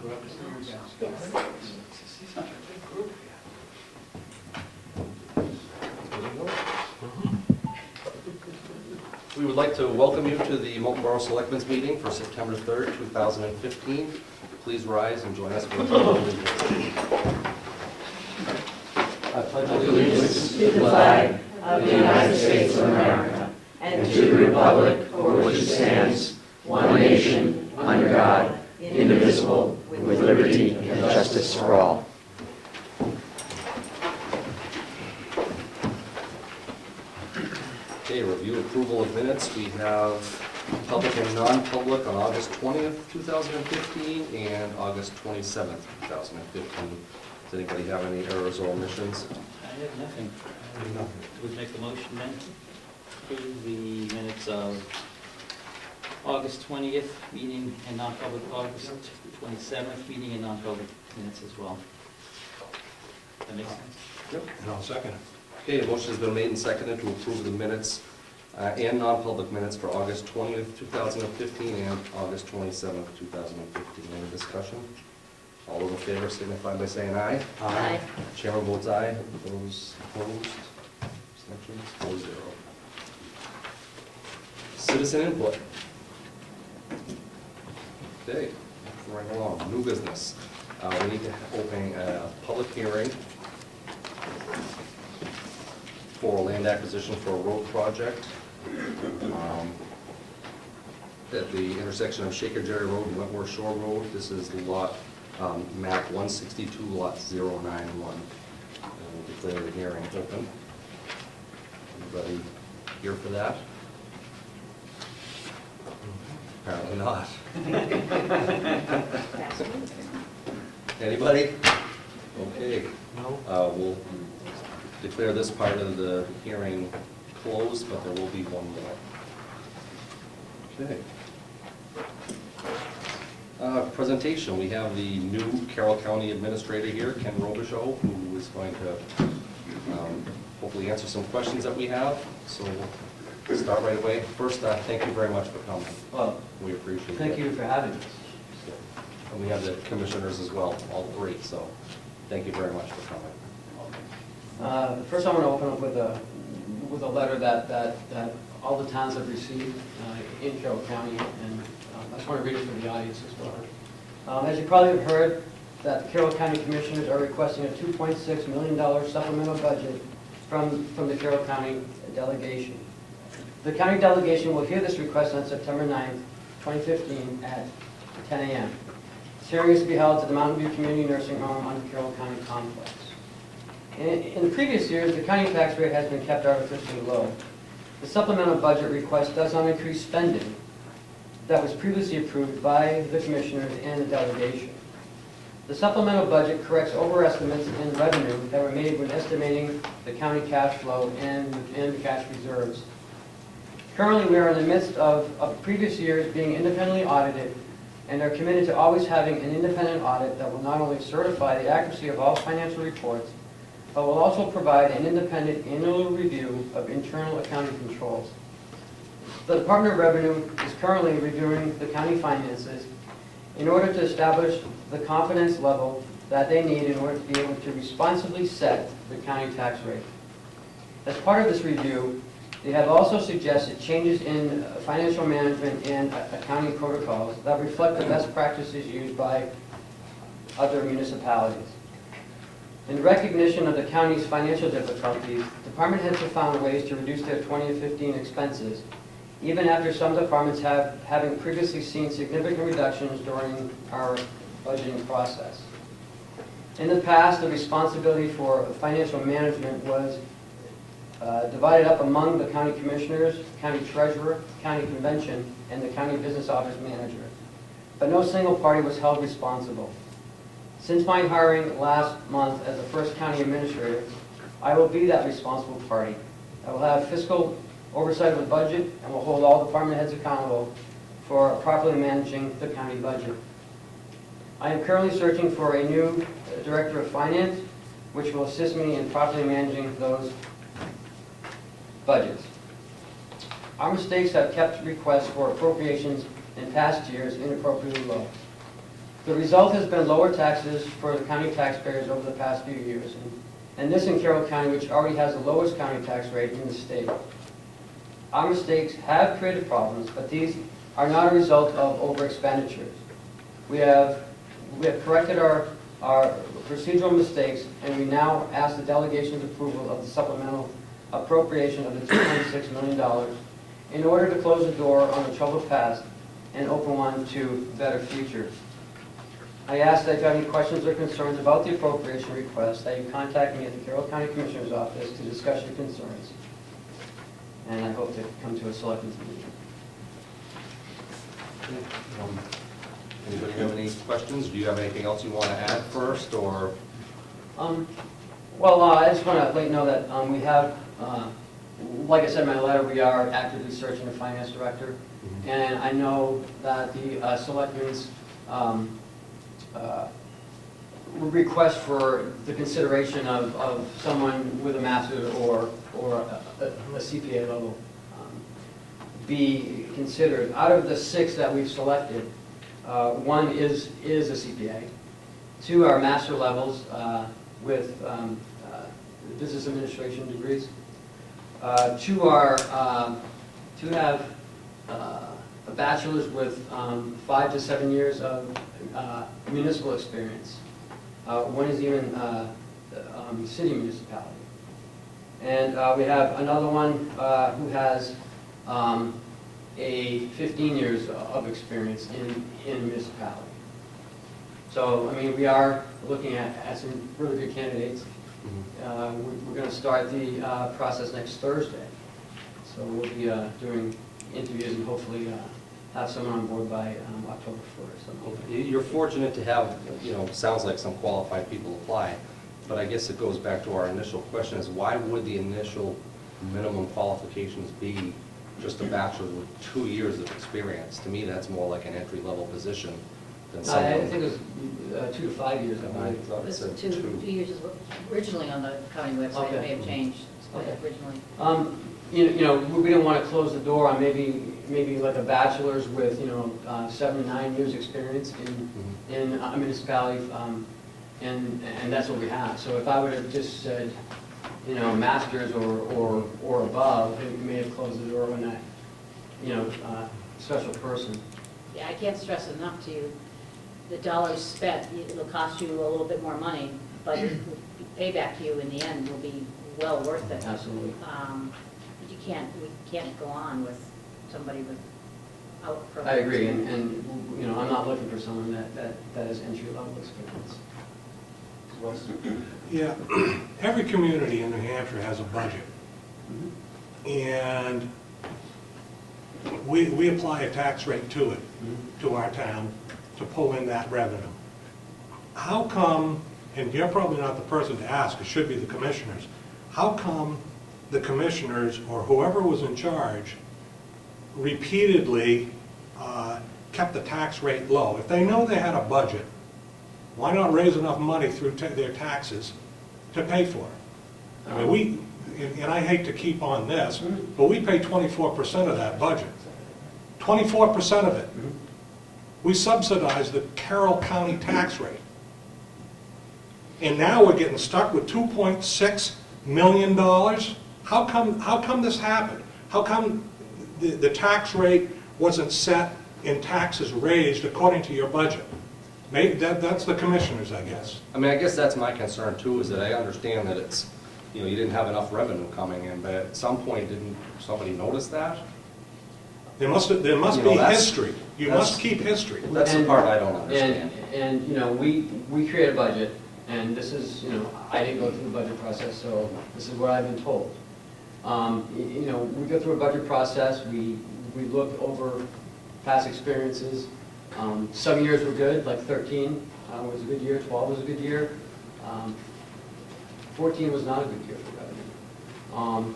go upstairs? Yes. Such a big group We would like to welcome you to the Moultonborough Selectmen's meeting for September 3rd, 2015. Please rise and join us for the Pledge of Allegiance. I pledge allegiance To the flag of the United States of America and to the republic for which it stands, one nation, under God, indivisible, with liberty and justice for all. Okay, review approval of minutes. We have public and non-public on August 20th, 2015 and August 27th, 2015. Does anybody have any errors or omissions? I have nothing. Would make the motion then to approve the minutes of August 20th meeting and non-public, August 27th meeting and non-public minutes as well. That makes sense? Yep. And I'll second it. Okay, a motion has been made and seconded to approve the minutes and non-public minutes for August 20th, 2015 and August 27th, 2015. Any discussion? All those in favor signify by saying aye. Aye. Chairman votes aye. Those opposed? Abstentions? 4-0. Citizen input. Okay, right along. New business. We need to open a public hearing for land acquisition for a road project at the intersection of Shaker Jerry Road and Wentworth Shore Road. This is lot map 162, lot 091. And we'll declare the hearing open. Anybody here for that? Apparently not. Anybody? Okay. No. We'll declare this part of the hearing closed, but there will be one more. Okay. Presentation. We have the new Carroll County Administrator here, Ken Robichaux, who is going to hopefully answer some questions that we have. So we'll start right away. First, thank you very much for coming. Well, We appreciate it. thank you for having us. And we have the commissioners as well, all three, so thank you very much for coming. First, I want to open up with a letter that all the towns have received in Carroll County, and I just want to read it for the audience as well. As you probably have heard, that the Carroll County Commissioners are requesting a $2.6 million supplemental budget from the Carroll County delegation. The county delegation will hear this request on September 9th, 2015 at 10 a.m. This hearing is to be held at the Mountain View Community Nursing Home on the Carroll County Complex. In the previous years, the county tax rate has been kept artificially low. The supplemental budget request does not increase spending that was previously approved by the commissioners and the delegation. The supplemental budget corrects overestimates in revenue that were made when estimating the county cash flow and the cash reserves. Currently, we are in the midst of previous years being independently audited and are committed to always having an independent audit that will not only certify the accuracy of all financial reports, but will also provide an independent annual review of internal accounting controls. The Department of Revenue is currently reviewing the county finances in order to establish the confidence level that they need in order to be able to responsibly set the county tax rate. As part of this review, they have also suggested changes in financial management and accounting protocols that reflect the best practices used by other municipalities. In recognition of the county's financial difficulties, department heads have found ways to reduce their 2015 expenses, even after some departments having previously seen significant reductions during our budgeting process. In the past, the responsibility for financial management was divided up among the county commissioners, county treasurer, county convention, and the county business office manager. But no single party was held responsible. Since my hiring last month as the first county administrator, I will be that responsible party. I will have fiscal oversight of the budget and will hold all department heads accountable for properly managing the county budget. I am currently searching for a new director of finance, which will assist me in properly managing those budgets. Our mistakes have kept requests for appropriations in past years inappropriately low. The result has been lower taxes for the county taxpayers over the past few years, and this in Carroll County, which already has the lowest county tax rate in the state. Our mistakes have created problems, but these are not a result of over expenditures. We have corrected our procedural mistakes, and we now ask the delegation's approval of the supplemental appropriation of the $2.6 million in order to close the door on the troubled past and open one to better futures. I ask that if you have any questions or concerns about the appropriation request, that you contact me at the Carroll County Commissioner's Office to discuss your concerns. And I hope to come to a selectmen's meeting. Anybody have any questions? Do you have anything else you want to add first, or? Well, I just want to let you know that we have, like I said in my letter, we are actively searching a finance director. And I know that the selectmen's request for the consideration of someone with a master's or a CPA level be considered. Out of the 6 that we've selected, 1 is a CPA, 2 are master levels with business administration degrees, 2 have a bachelor's with 5 to 7 years of municipal experience. 1 is even city municipality. And we have another one who has a 15 years of experience in a municipality. So, I mean, we are looking at some really good candidates. We're going to start the process next Thursday. So we'll be doing interviews and hopefully have someone on board by October 1st. I'm hoping. You're fortunate to have, sounds like some qualified people apply, but I guess it goes back to our initial question is why would the initial minimum qualifications be just a bachelor's with 2 years of experience? To me, that's more like an entry-level position than someone. I think it was 2 to 5 years. I I believe. thought it It was said 2 years is what originally on the county website, it may have changed Okay. originally. We don't want to close the door on maybe like a bachelor's with 7 to 9 years experience in a municipality, and that's what we have. So if I would have just said masters or above, it may have closed the door on that special person. Yeah, I can't stress enough to you, the dollars spent, it'll cost you a little bit more money, but the payback to you in the end will be well worth it. Absolutely. We can't go on with somebody without. I agree, and I'm not looking for someone that has entry-level experience. Yeah, every community in New Hampshire has a budget. And we apply a tax rate to it, to our town, to pull in that revenue. How come, and you're probably not the person to ask, it should be the commissioners, how come the commissioners or whoever was in charge repeatedly kept the tax rate low? If they know they had a budget, why not raise enough money through their taxes to pay for it? I mean, and I hate to keep on this, but we pay 24% of that budget. 24% of it. We subsidize the Carroll County tax rate. And now we're getting stuck with $2.6 million? How come this happened? How come the tax rate wasn't set and taxes raised according to your budget? Maybe that's the commissioners, I guess. I mean, I guess that's my concern too, is that I understand that it's, you didn't have enough revenue coming in, but at some point, didn't somebody notice that? There must be history. You must keep history. That's the part I don't understand. And we create a budget, and this is, I didn't go through the budget process, so this is what I've been told. We go through a budget process, we look over past experiences. Some years were good, like 13 was a good year, 12 was a good year. 14 was not a good year for revenue.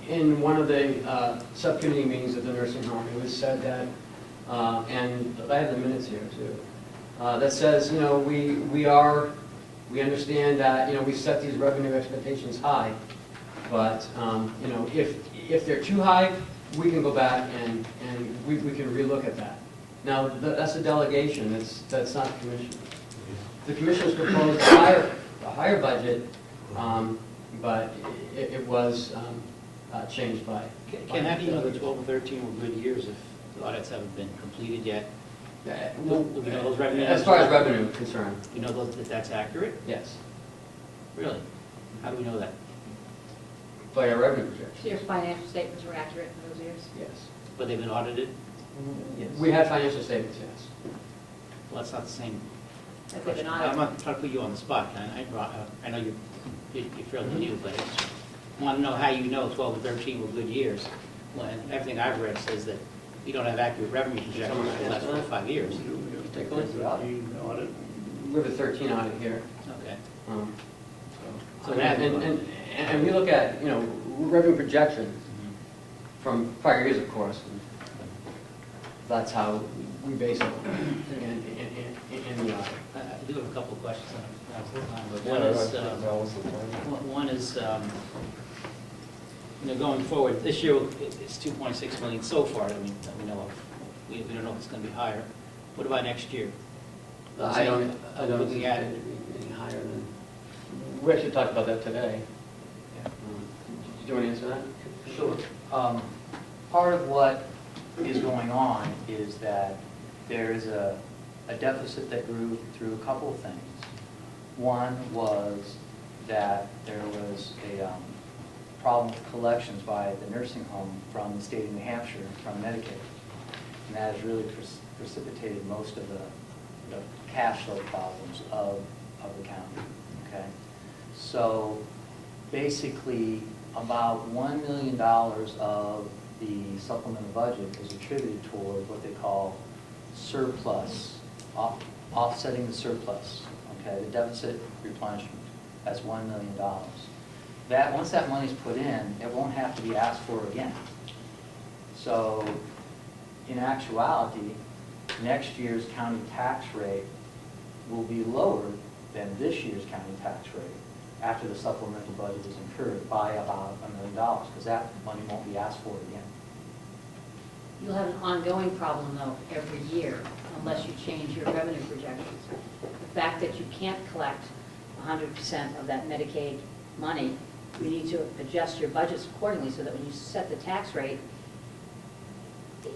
In one of the subcommittee meetings of the nursing home, it was said that, and I have the minutes here too, that says, we understand that, we set these revenue expectations high, but, if they're too high, we can go back and we can relook at that. Now, that's a delegation, that's not the commission. The commission's proposed a higher budget, but it was changed by. Ken, how do you know the 12 and 13 were good years if the audits haven't been completed yet? Well, Do you know those revenue as far as revenue is concerned, You know that that's accurate? yes, Really? How do we know that? by our revenue So projections, your financial statements were accurate in those years? yes. But they've been audited? We had financial statements, yes. Well, that's not the same Have they been question. I'm audited? not trying to put you on the spot, Ken. I know you're fairly new, but I just want to know how you know 12 and 13 were good years when everything I've read says that you don't have accurate revenue projections for the last 4 or 5 years. Take a look. We have a 13 audit here. Okay. So, and we look at, you know, revenue projection from prior years, of course. And that's how we base it in the audit. I do have a couple of questions on the time, but one is, you know, going forward, this year it's 2.6 million so far that we know of. We don't know if it's going to be higher. What about next year? I don't Looking think at it. any higher than, we actually talked about that today. Yeah. Do you want to answer that? Sure. Part of what is going on is that there is a deficit that grew through a couple of things. One was that there was a problem with collections by the nursing home from the state of New Hampshire, from Medicaid. And that has really precipitated most of the cash flow problems of the county, okay? So basically, about $1 million of the supplemental budget is attributed toward what they call surplus, offsetting the surplus, okay, the deficit replenishment. That's $1 million. That, once that money's put in, it won't have to be asked for again. So, in actuality, next year's county tax rate will be lower than this year's county tax rate after the supplemental budget is incurred by about $1 million, because that money won't be asked for again. You'll have an ongoing problem, though, every year, unless you change your revenue projections. The fact that you can't collect 100% of that Medicaid money, you need to adjust your budgets accordingly so that when you set the tax rate,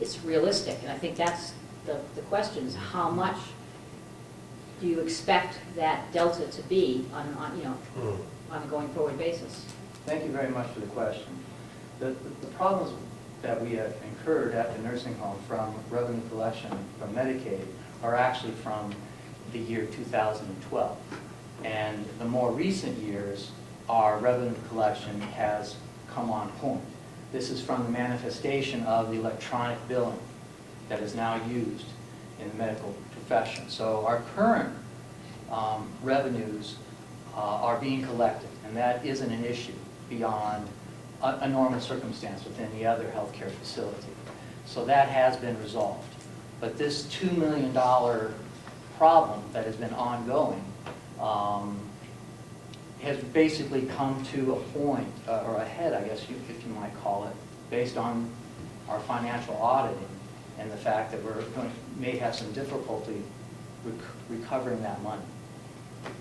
it's realistic. And I think that's the question, is how much do you expect that delta to be on a going forward basis? Thank you very much for the question. The problems that we have incurred at the nursing home from revenue collection from Medicaid are actually from the year 2012. And the more recent years, our revenue collection has come on point. This is from the manifestation of the electronic billing that is now used in the medical profession. So our current revenues are being collected, and that isn't an issue beyond a normal circumstance within the other healthcare facility. So that has been resolved. But this $2 million problem that has been ongoing has basically come to a point, or a head, I guess if you might call it, based on our financial auditing and the fact that may have some difficulty recovering that money.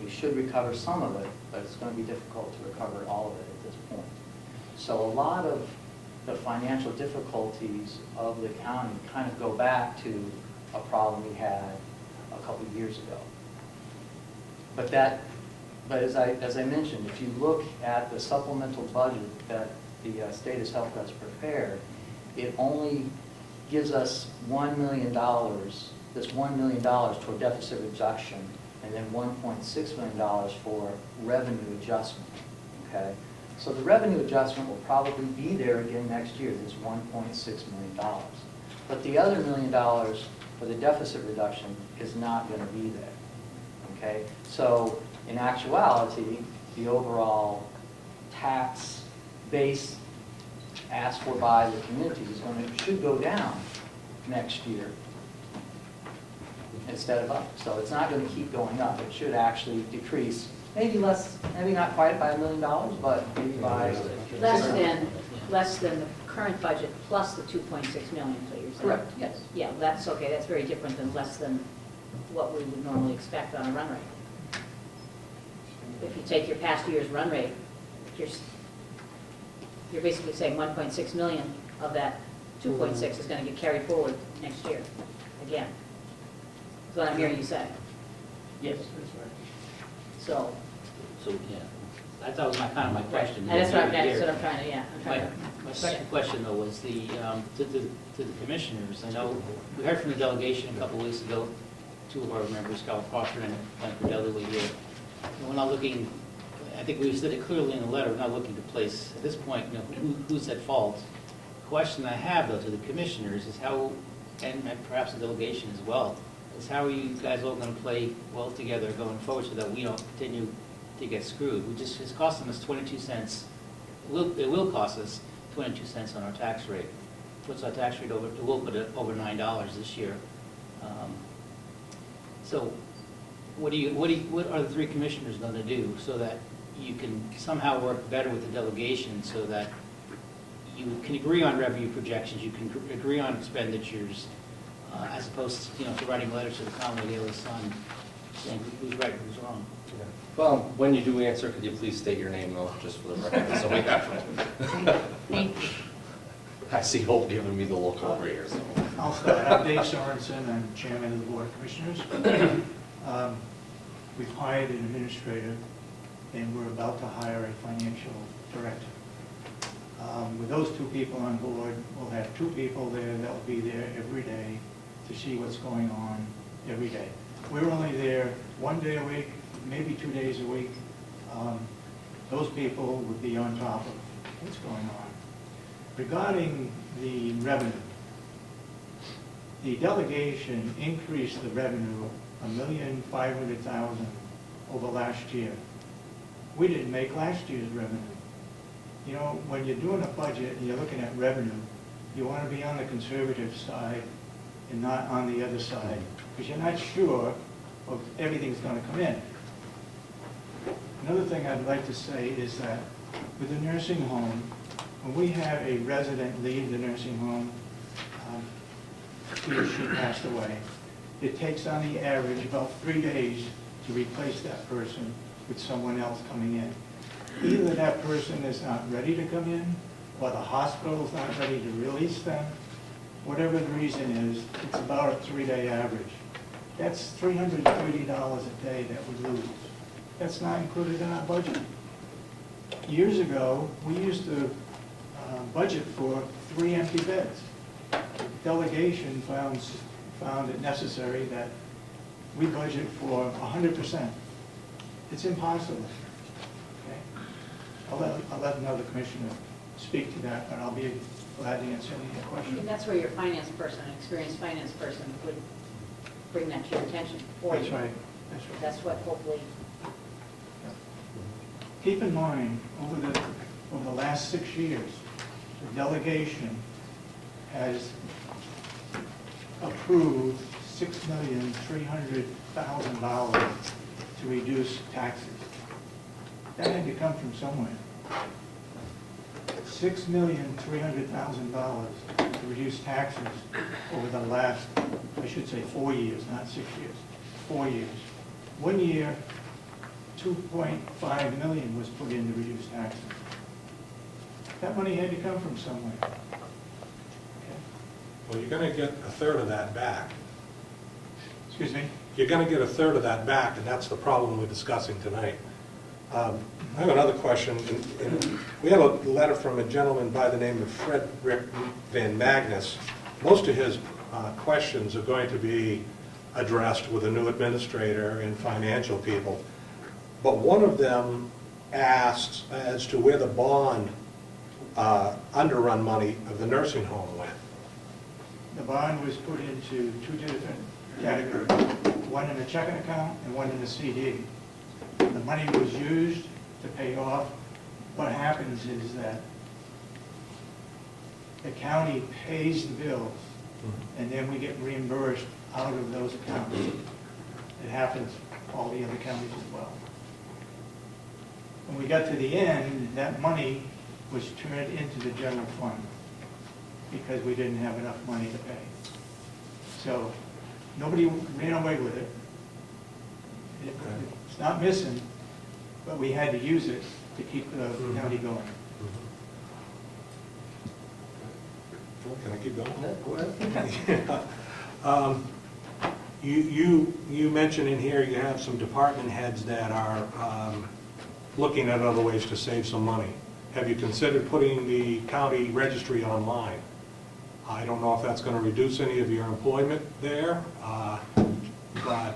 We should recover some of it, but it's going to be difficult to recover all of it at this point. So a lot of the financial difficulties of the county kind of go back to a problem we had a couple of years ago. But as I mentioned, if you look at the supplemental budget that the state has helped us prepare, it only gives us $1 million, this $1 million toward deficit reduction, and then $1.6 million for revenue adjustment, okay? So the revenue adjustment will probably be there again next year, this $1.6 million. But the other $1 million for the deficit reduction is not going to be there, okay? So in actuality, the overall tax base asked for by the community should go down next year instead of up. So it's not going to keep going up. It should actually decrease, maybe less, maybe not quite by $1 million, but maybe by Less than the current budget plus the 2.6 million, so you're you're saying? Correct, yes. Yeah, that's okay, that's very different than less than what we would normally expect on a run rate. If you take your past year's run rate, you're basically saying 1.6 million of that 2.6 is gonna get carried forward next year, again. That's what I'm hearing you say. Yes. So, So, yeah, that was my question. and that's what I'm trying to, yeah, I'm trying to. My second question, though, was to the commissioners. I know, we heard from the delegation a couple of weeks ago, two of our members, Carl Proctor and Mike Beadle, were here. And we're not looking, I think we said it clearly in the letter, we're not looking to place, at this point, who's at fault. The question I have, though, to the commissioners is how, and perhaps the delegation as well, is how are you guys all going to play well together going forward so that we don't continue to get screwed? It's costing us 22 cents. It will cost us 22 cents on our tax rate. Puts our tax rate over, we'll put it over $9 this year. So what are the three commissioners going to do so that you can somehow work better with the delegation so that you can agree on revenue projections, you can agree on expenditures, as opposed to, to writing letters to the Commonwealth Daily Sun saying who's right and who's wrong? Well, when you do answer, could you please state your name, though, just for the record, so we have it. Thank you. I see Hope giving me the look over here, so. I'll start. I'm Dave Sorensen. I'm chairman of the Board of Commissioners. We've hired an administrator, and we're about to hire a financial director. With those two people on board, we'll have two people there that will be there every day to see what's going on every day. We're only there 1 day a week, maybe 2 days a week. Those people would be on top of what's going on. Regarding the revenue, the delegation increased the revenue $1,500,000 over last year. We didn't make last year's revenue. You know, when you're doing a budget and you're looking at revenue, you want to be on the conservative side and not on the other side, because you're not sure of everything's going to come in. Another thing I'd like to say is that with the nursing home, when we have a resident leave the nursing home, he or she passed away, it takes on the average about 3 days to replace that person with someone else coming in. Either that person is not ready to come in, or the hospital is not ready to release them. Whatever the reason is, it's about a 3-day average. That's $330 a day that we lose. That's not included in our budget. Years ago, we used to budget for 3 empty beds. Delegation found it necessary that we budget for 100%. It's impossible. Okay? I'll let another commissioner speak to that, but I'll be glad to answer any And questions. that's where your finance person, an experienced finance person, would bring that to your attention for you. That's right. That's right. That's what hopefully, Keep in mind, over the last 6 years, the delegation has approved $6,300,000 to reduce taxes. That had to come from somewhere. $6,300,000 to reduce taxes over the last, I should say 4 years, not 6 years, 4 years. 1 year, $2.5 million was put in to reduce taxes. That money had to come from somewhere. Okay. Well, you're going to get a third of that back. Excuse me? You're going to get a third of that back, and that's the problem we're discussing tonight. I have another question. We have a letter from a gentleman by the name of Frederick Van Magnus. Most of his questions are going to be addressed with a new administrator and financial people. But one of them asks as to where the bond underrun money of the nursing home went. The bond was put into 2 different categories, one in a checking account and one in a CD. The money was used to pay off. What happens is that the county pays the bills, and then we get reimbursed out of those accounts. It happens all the other counties as well. When we got to the end, that money was turned into the general fund. because we didn't have enough money to pay. So nobody ran away with it. It's not missing, but we had to use it to keep the county going. Can I keep going? Go ahead. You mentioned in here you have some department heads that are looking at other ways to save some money. Have you considered putting the county registry online? I don't know if that's going to reduce any of your employment there, but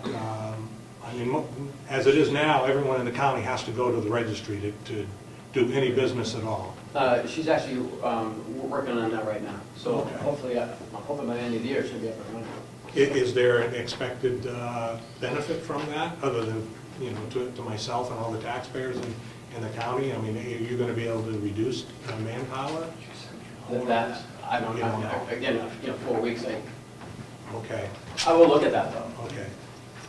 I mean, as it is now, everyone in the county has to go to the registry to do any business at all. She's actually working on that right now, so Okay. hopefully, I'm hoping by the end of the year she'll be up and running. Is there an expected benefit from that, other than, you know, to myself and all the taxpayers in the county? I mean, are you going to be able to reduce manpower? That, I don't know, again, 4 weeks, Okay, I will look at that though. okay.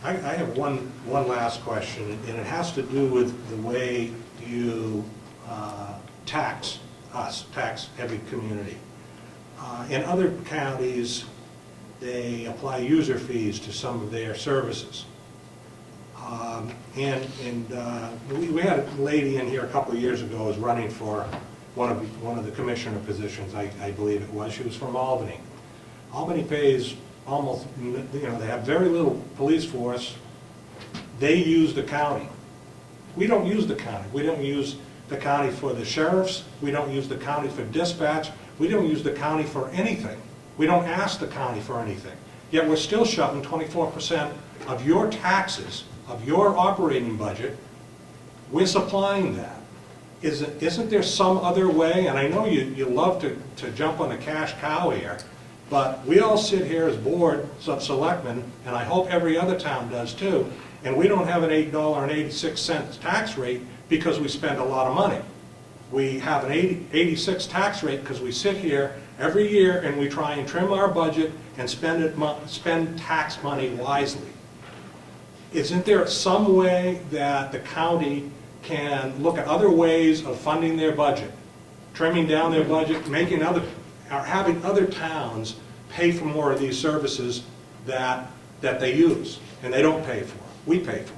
I have one last question, and it has to do with the way you tax us, tax every community. In other counties, they apply user fees to some of their services. We had a lady in here a couple of years ago who was running for one of the commissioner positions, I believe it was. She was from Albany. Albany pays almost, they have very little police force. They use the county. We don't use the county. We don't use the county for the sheriffs. We don't use the county for dispatch. We don't use the county for anything. We don't ask the county for anything. Yet we're still shutting 24% of your taxes, of your operating budget. We're supplying that. Isn't there some other way? And I know you love to jump on the cash cow here, but we all sit here as boards of selectmen, and I hope every other town does too, and we don't have an $8.86 tax rate because we spend a lot of money. We have an 86 tax rate because we sit here every year and we try and trim our budget and spend tax money wisely. Isn't there some way that the county can look at other ways of funding their budget, trimming down their budget, having other towns pay for more of these services that they use and they don't pay for? We pay for.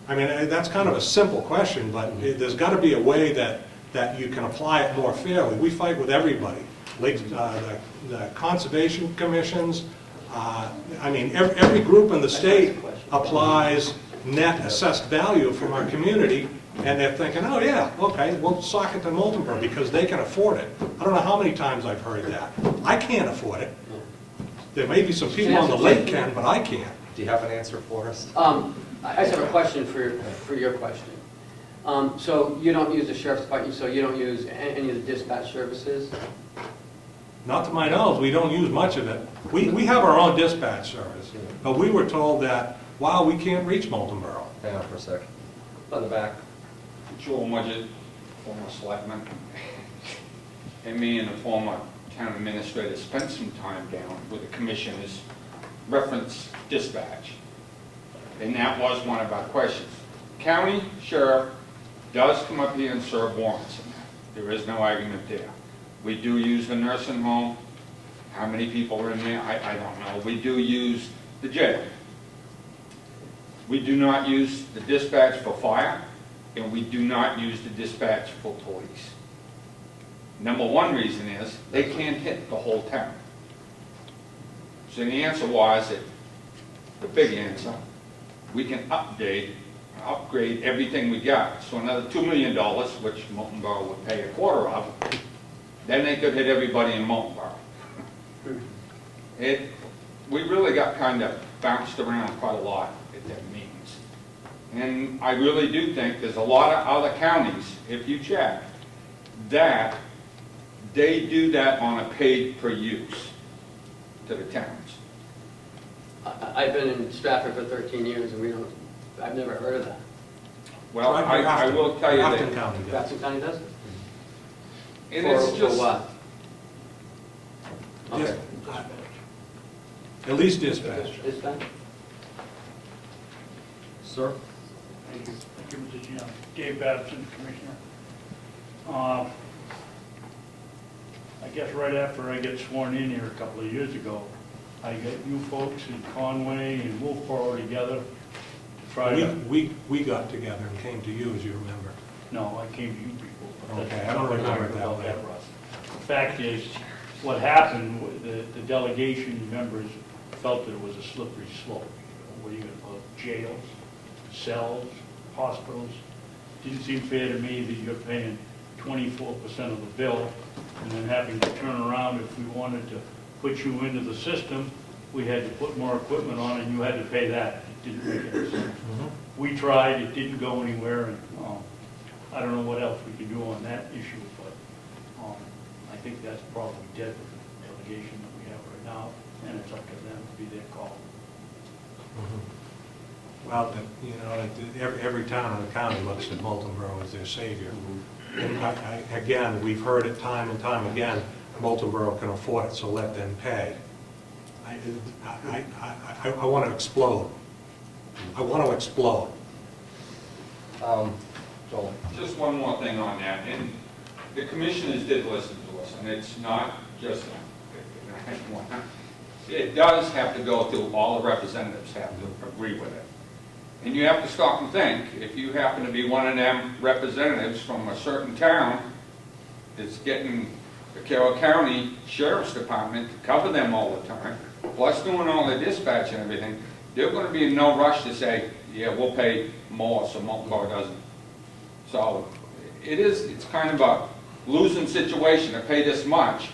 I mean, that's kind of a simple question, but there's got to be a way that you can apply it more fairly. We fight with everybody, the conservation commissions. I mean, every group in the state applies net assessed value from our community, and they're thinking, oh yeah, okay, we'll sock it to Moultonborough because they can afford it. I don't know how many times I've heard that. I can't afford it. There may be some people on the lake can, but I can't. Do you have an answer for us? I just have a question for your question. So you don't use the sheriff's department, so you don't use any of the dispatch services? Not to my knowledge, we don't use much of it. We have our own dispatch service, but we were told that, wow, we can't reach Moultonborough. Hang on for a second. On the back. Joel Mudgett, former selectman, and me and the former town administrator spent some time down with the commissioners, reference dispatch. And that was one of our questions. County sheriff does come up here and serve warrants. There is no argument there. We do use the nursing home. How many people are in there? I don't know. We do use the jail. We do not use the dispatch for fire, and we do not use the dispatch for police. Number one reason is they can't hit the whole town. So the answer was that, the big answer, we can upgrade everything we got. So another $2 million, which Moultonborough would pay a quarter of, then they could hit everybody in Moultonborough. We really got kind of bounced around quite a lot at that meetings. And I really do think there's a lot of other counties, if you check, that they do that on a paid per use to the towns. I've been in Stratford for 13 years and I've never heard of that. Well, I will tell you Grafton that. County does. Grafton County does it? And it's For just, what? Okay. At least dispatch. Dispatch? Sir? Thank you, Mr. Chairman. Dave Babson, Commissioner. I I guess right after I get sworn in here a couple of years ago, I got you folks in Conway and Moultonborough together to try to... We got together and came to you, as you remember. No, I came to you people. but that's Okay, I don't remember it that about way. Russ. The fact is, what happened, the delegation members felt that it was a slippery slope. What are you gonna call it, jails, cells, hospitals? Didn't seem fair to me that you're paying 24% of the bill and then having to turn around if we wanted to put you into the system, we had to put more equipment on and you had to pay that. It didn't make any sense. We tried, it didn't go anywhere, and I don't know what else we can do on that issue, but I think that's probably dead with the delegation that we have right now, and it's up to them to be their call. Well, every town in the county looks at Moultonborough as their savior. And again, we've heard it time and time again, Moultonborough can afford it, so let them pay. I want to explode. I want to explode. Joel? Just one more thing on that, and the commissioners did listen to us, and it's not just, it does have to go through, all the representatives have to agree with it. And you have to stop and think, if you happen to be one of them representatives from a certain town that's getting the Carroll County Sheriff's Department to cover them all the time, plus doing all the dispatch and everything, they're going to be in no rush to say, yeah, we'll pay more so Moultonborough doesn't. So it's kind of a losing situation to pay this much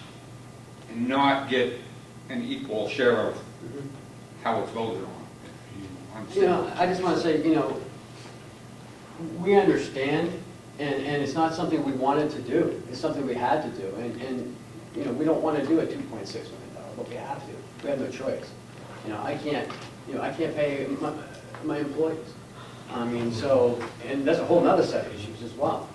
and not get an equal share of how it's voted on. I just want to say, we understand, and it's not something we wanted to do. It's something we had to do, and we don't want to do a $2.6 million, but we have to. We have no choice. I can't pay my employees. I mean, so, and that's a whole other set of issues as well.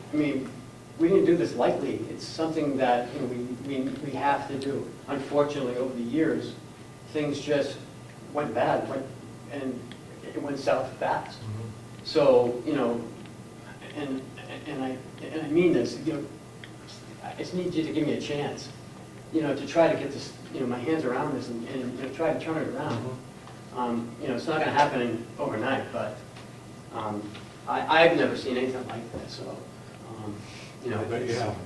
We didn't do this lightly. It's something that we have to do. Unfortunately, over the years, things just went bad, and it went south fast. So, and I mean this, I just need you to give me a chance, to try to get this, my hands around this and try to turn it around. It's not going to happen overnight, but I've never seen anything like this, so, I bet you haven't.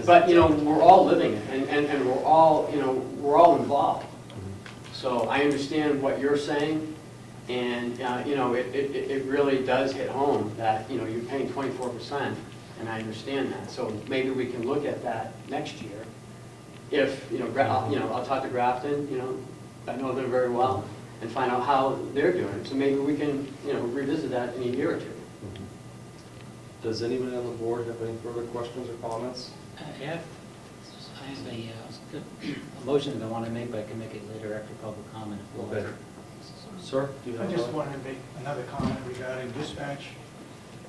But, we're all living it, and we're all involved. So I understand what you're saying, and, it really does hit home that, you're paying 24%, and I understand that. So maybe we can look at that next year. If, I'll talk to Grafton, I know them very well, and find out how they're doing. So maybe we can, revisit that in a year or two. Does anybody on the board have any further questions or comments? I have a motion that I want to make, but I can make it later after public comment. Okay. Sir, do you have I a just comment? wanted to make another comment regarding dispatch.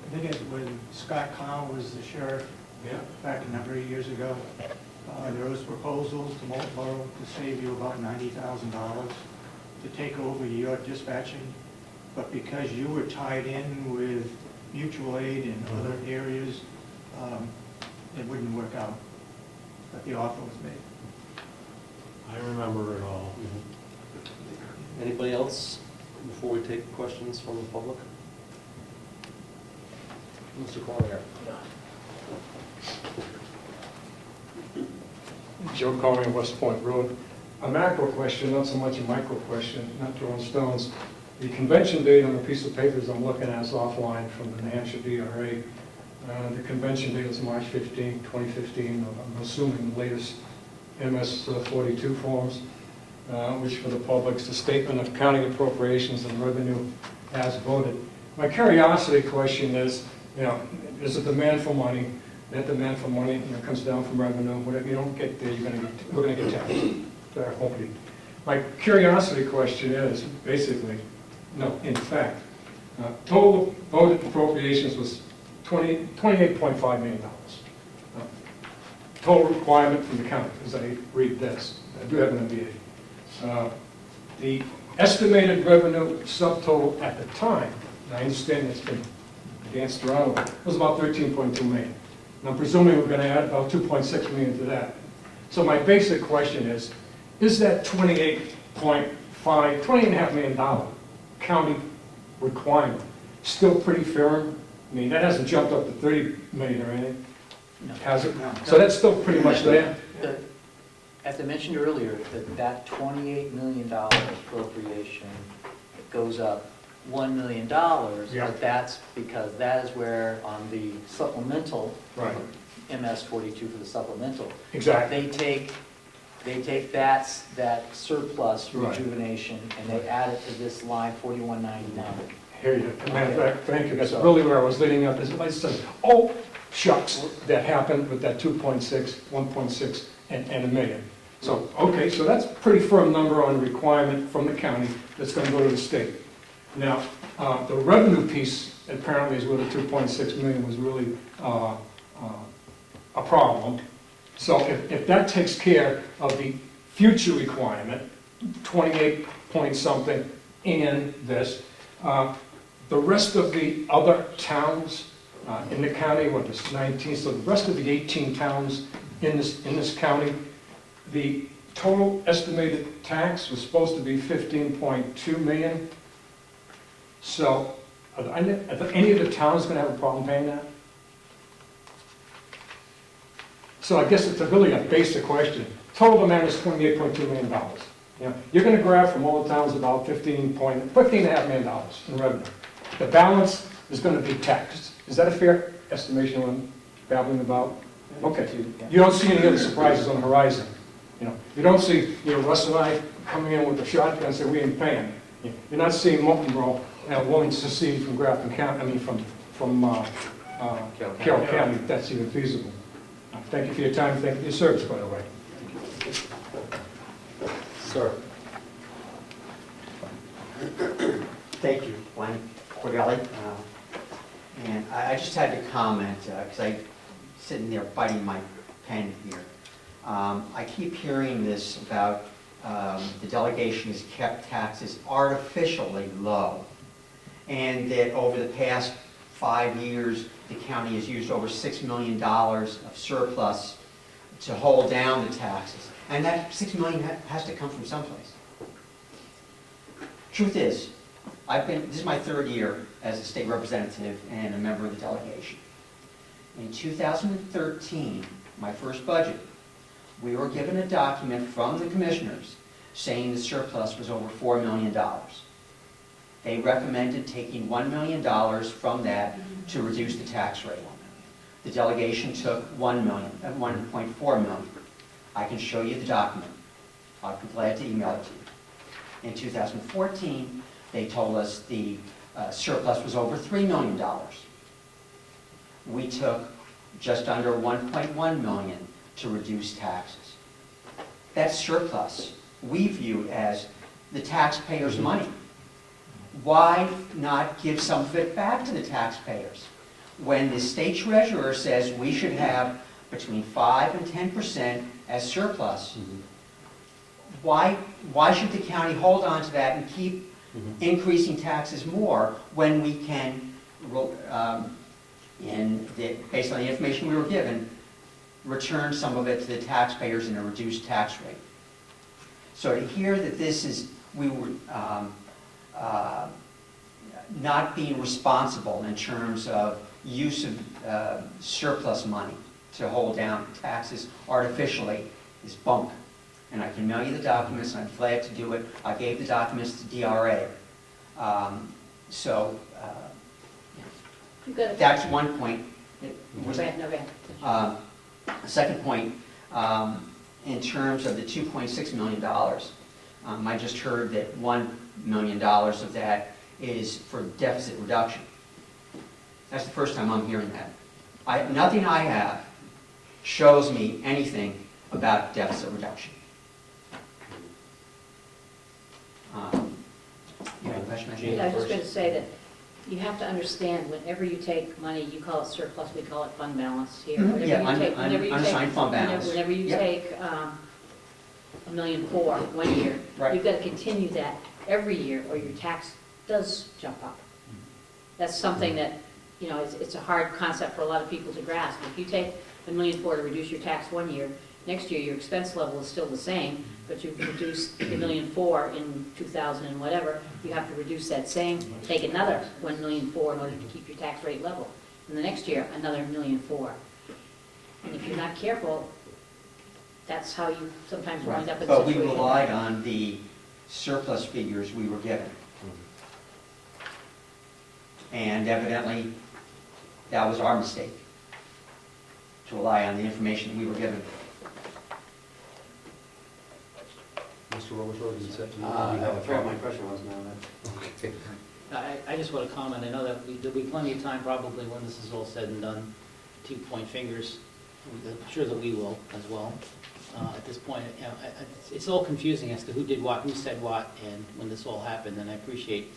I think when Scott Comeau was the sheriff back a number of years ago, there was proposals to Moultonborough to save you about $90,000 to take over your dispatching, but because you were tied in with mutual aid in other areas, it wouldn't work out, but the offer was made. I remember it all. Anybody else before we take questions from the public? Mr. Collier. Joe Corey, West Point Road. A macro question, not so much a micro question, not throwing stones. The convention date on the piece of papers I'm looking at is offline from the New Hampshire DRA. The convention date is March 15, 2015. I'm assuming the latest MS 42 forms, which for the public is the statement of county appropriations and revenue as voted. My curiosity question is, there's a demand for money. That demand for money comes down from revenue. Whatever you don't get there, we're going to get taxed. Hopefully. My curiosity question is basically, no, in fact, total voted appropriations was $28.5 million. Total requirement from the county, as I read this. I do have an MBA. The estimated revenue subtotal at the time, and I understand it's been danced around, was about $13.2 million. And I'm presuming we're gonna add about 2.6 million to that. So my basic question is that $28.5 million county requirement still pretty firm? I mean, that hasn't jumped up to 30 million or anything, No. has it? So that's still pretty much there? As I mentioned earlier, that $28 million appropriation, it goes up $1 million, Yeah. but that's because that is where on the supplemental, Right. MS 42 for the supplemental, Exactly. they take that surplus Right. rejuvenation and they add it to this line 4199. Here you go. Matter of fact, thank you. That's really where I was leading up. Is I said, oh, shucks, that happened with that 2.6, 1.6, and $1 million. So, okay, so that's a pretty firm number on requirement from the county that's going to go to the state. Now, the revenue piece apparently is where the 2.6 million was really a problem. So if that takes care of the future requirement, 28 point something, and this, the rest of the other towns in the county, what is 19, so the rest of the 18 towns in this county, the total estimated tax was supposed to be 15.2 million. So are any of the towns going to have a problem paying that? So I guess it's really a basic question. Total amount is $28.2 million. You know, you're going to grab from all the towns about $15.5 million in revenue. The balance is going to be taxed. Is that a fair estimation of what I'm babbling about? Okay. You don't see any other surprises on the horizon. You know, you don't see Russ and I coming in with a shotgun and say we ain't paying. You're not seeing Moultonborough willing to secede from Grafton County. I mean from Carroll County. If that's even feasible. Thank you for your time. Thank you for your service, by the way. Sir. Thank you, Glenn Cordelli. And I just had to comment, because I'm sitting there biting my pen here. I keep hearing this about the delegation has kept taxes artificially low, and that over the past 5 years, the county has used over $6 million of surplus to hold down the taxes. And that $6 million has to come from someplace. Truth is, this is my 3rd year as a state representative and a member of the delegation. In 2013, my first budget, we were given a document from the commissioners saying the surplus was over $4 million. They recommended taking $1 million from that to reduce the tax rate. The delegation took $1.4 million. I can show you the document. I'd be glad to email it to you. In 2014, they told us the surplus was over $3 million. We took just under $1.1 million to reduce taxes. That surplus we view as the taxpayers' money. Why not give some of it back to the taxpayers? When the state treasurer says we should have between 5 and 10% as surplus, why should the county hold on to that and keep increasing taxes more when we can, based on the information we were given, return some of it to the taxpayers in a reduced tax rate? So to hear that this is, we were not being responsible in terms of use of surplus money to hold down taxes artificially is bunk. And I can mail you the documents, and I'm glad to do it. I gave the documents to DRA. That's one point. Second point, in terms of the $2.6 million, I just heard that $1 million of that is for deficit reduction. That's the first time I'm hearing that. Nothing I have shows me anything about deficit reduction. You have a question? I was just going to say that you have to understand, whenever you take money, you call it surplus, we call it fund balance here. Unassigned fund balance. Whenever you take $1.4 million 1 year, Right. you've got to continue that every year, or your tax does jump up. That's something that you know, it's a hard concept for a lot of people to grasp. If you take $1.4 million to reduce your tax one year, next year your expense level is still the same, but you've reduced the $1.4 million in 2000 and whatever, you have to reduce that same, take another $1.4 million in order to keep your tax rate level. And the next year, another $1.4 million. And if you're not careful, that's how you sometimes wind up in But we situations. relied on the surplus figures we were given. And evidently, that was our mistake, to rely on the information we were given. Mr. Roberto, you said you I have a forgot my comment? question was now. Okay. I just want to comment, I know that there'll be plenty of time probably when this is all said and done to point fingers. I'm sure that we will as well. At this point, you know, it's all confusing as to who did what, who said what, and when this all happened, and I appreciate,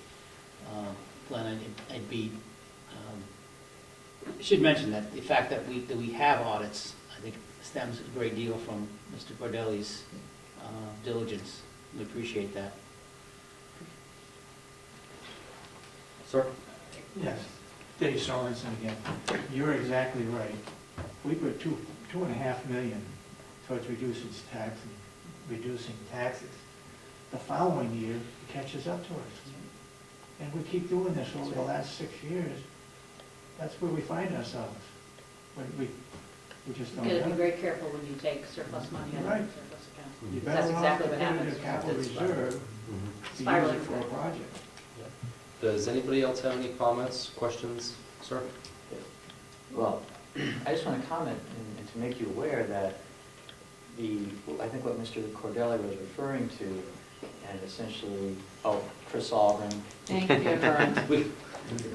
Glenn, I'd be, should mention that the fact that we have audits, I think stems a great deal from Mr. Cordelli's diligence. We appreciate that. Sir? Yes, Dave Sorensen again. You're exactly right. We put $2.5 million towards reducing taxes. The following year, it catches up to us. And we keep doing this over the last 6 years. That's where we find ourselves. We just don't You gotta be have it. very careful when you take surplus money out of Right. the surplus account. You're That's better off exactly to what put it in happens. a capital It's reserve to use spiraling. it for a project. Does anybody else have any comments, questions? Sir? Well, I just want to comment and to make you aware that I think what Mr. Cordelli was referring to, and essentially, Chris Albrin, Thank you, Vern.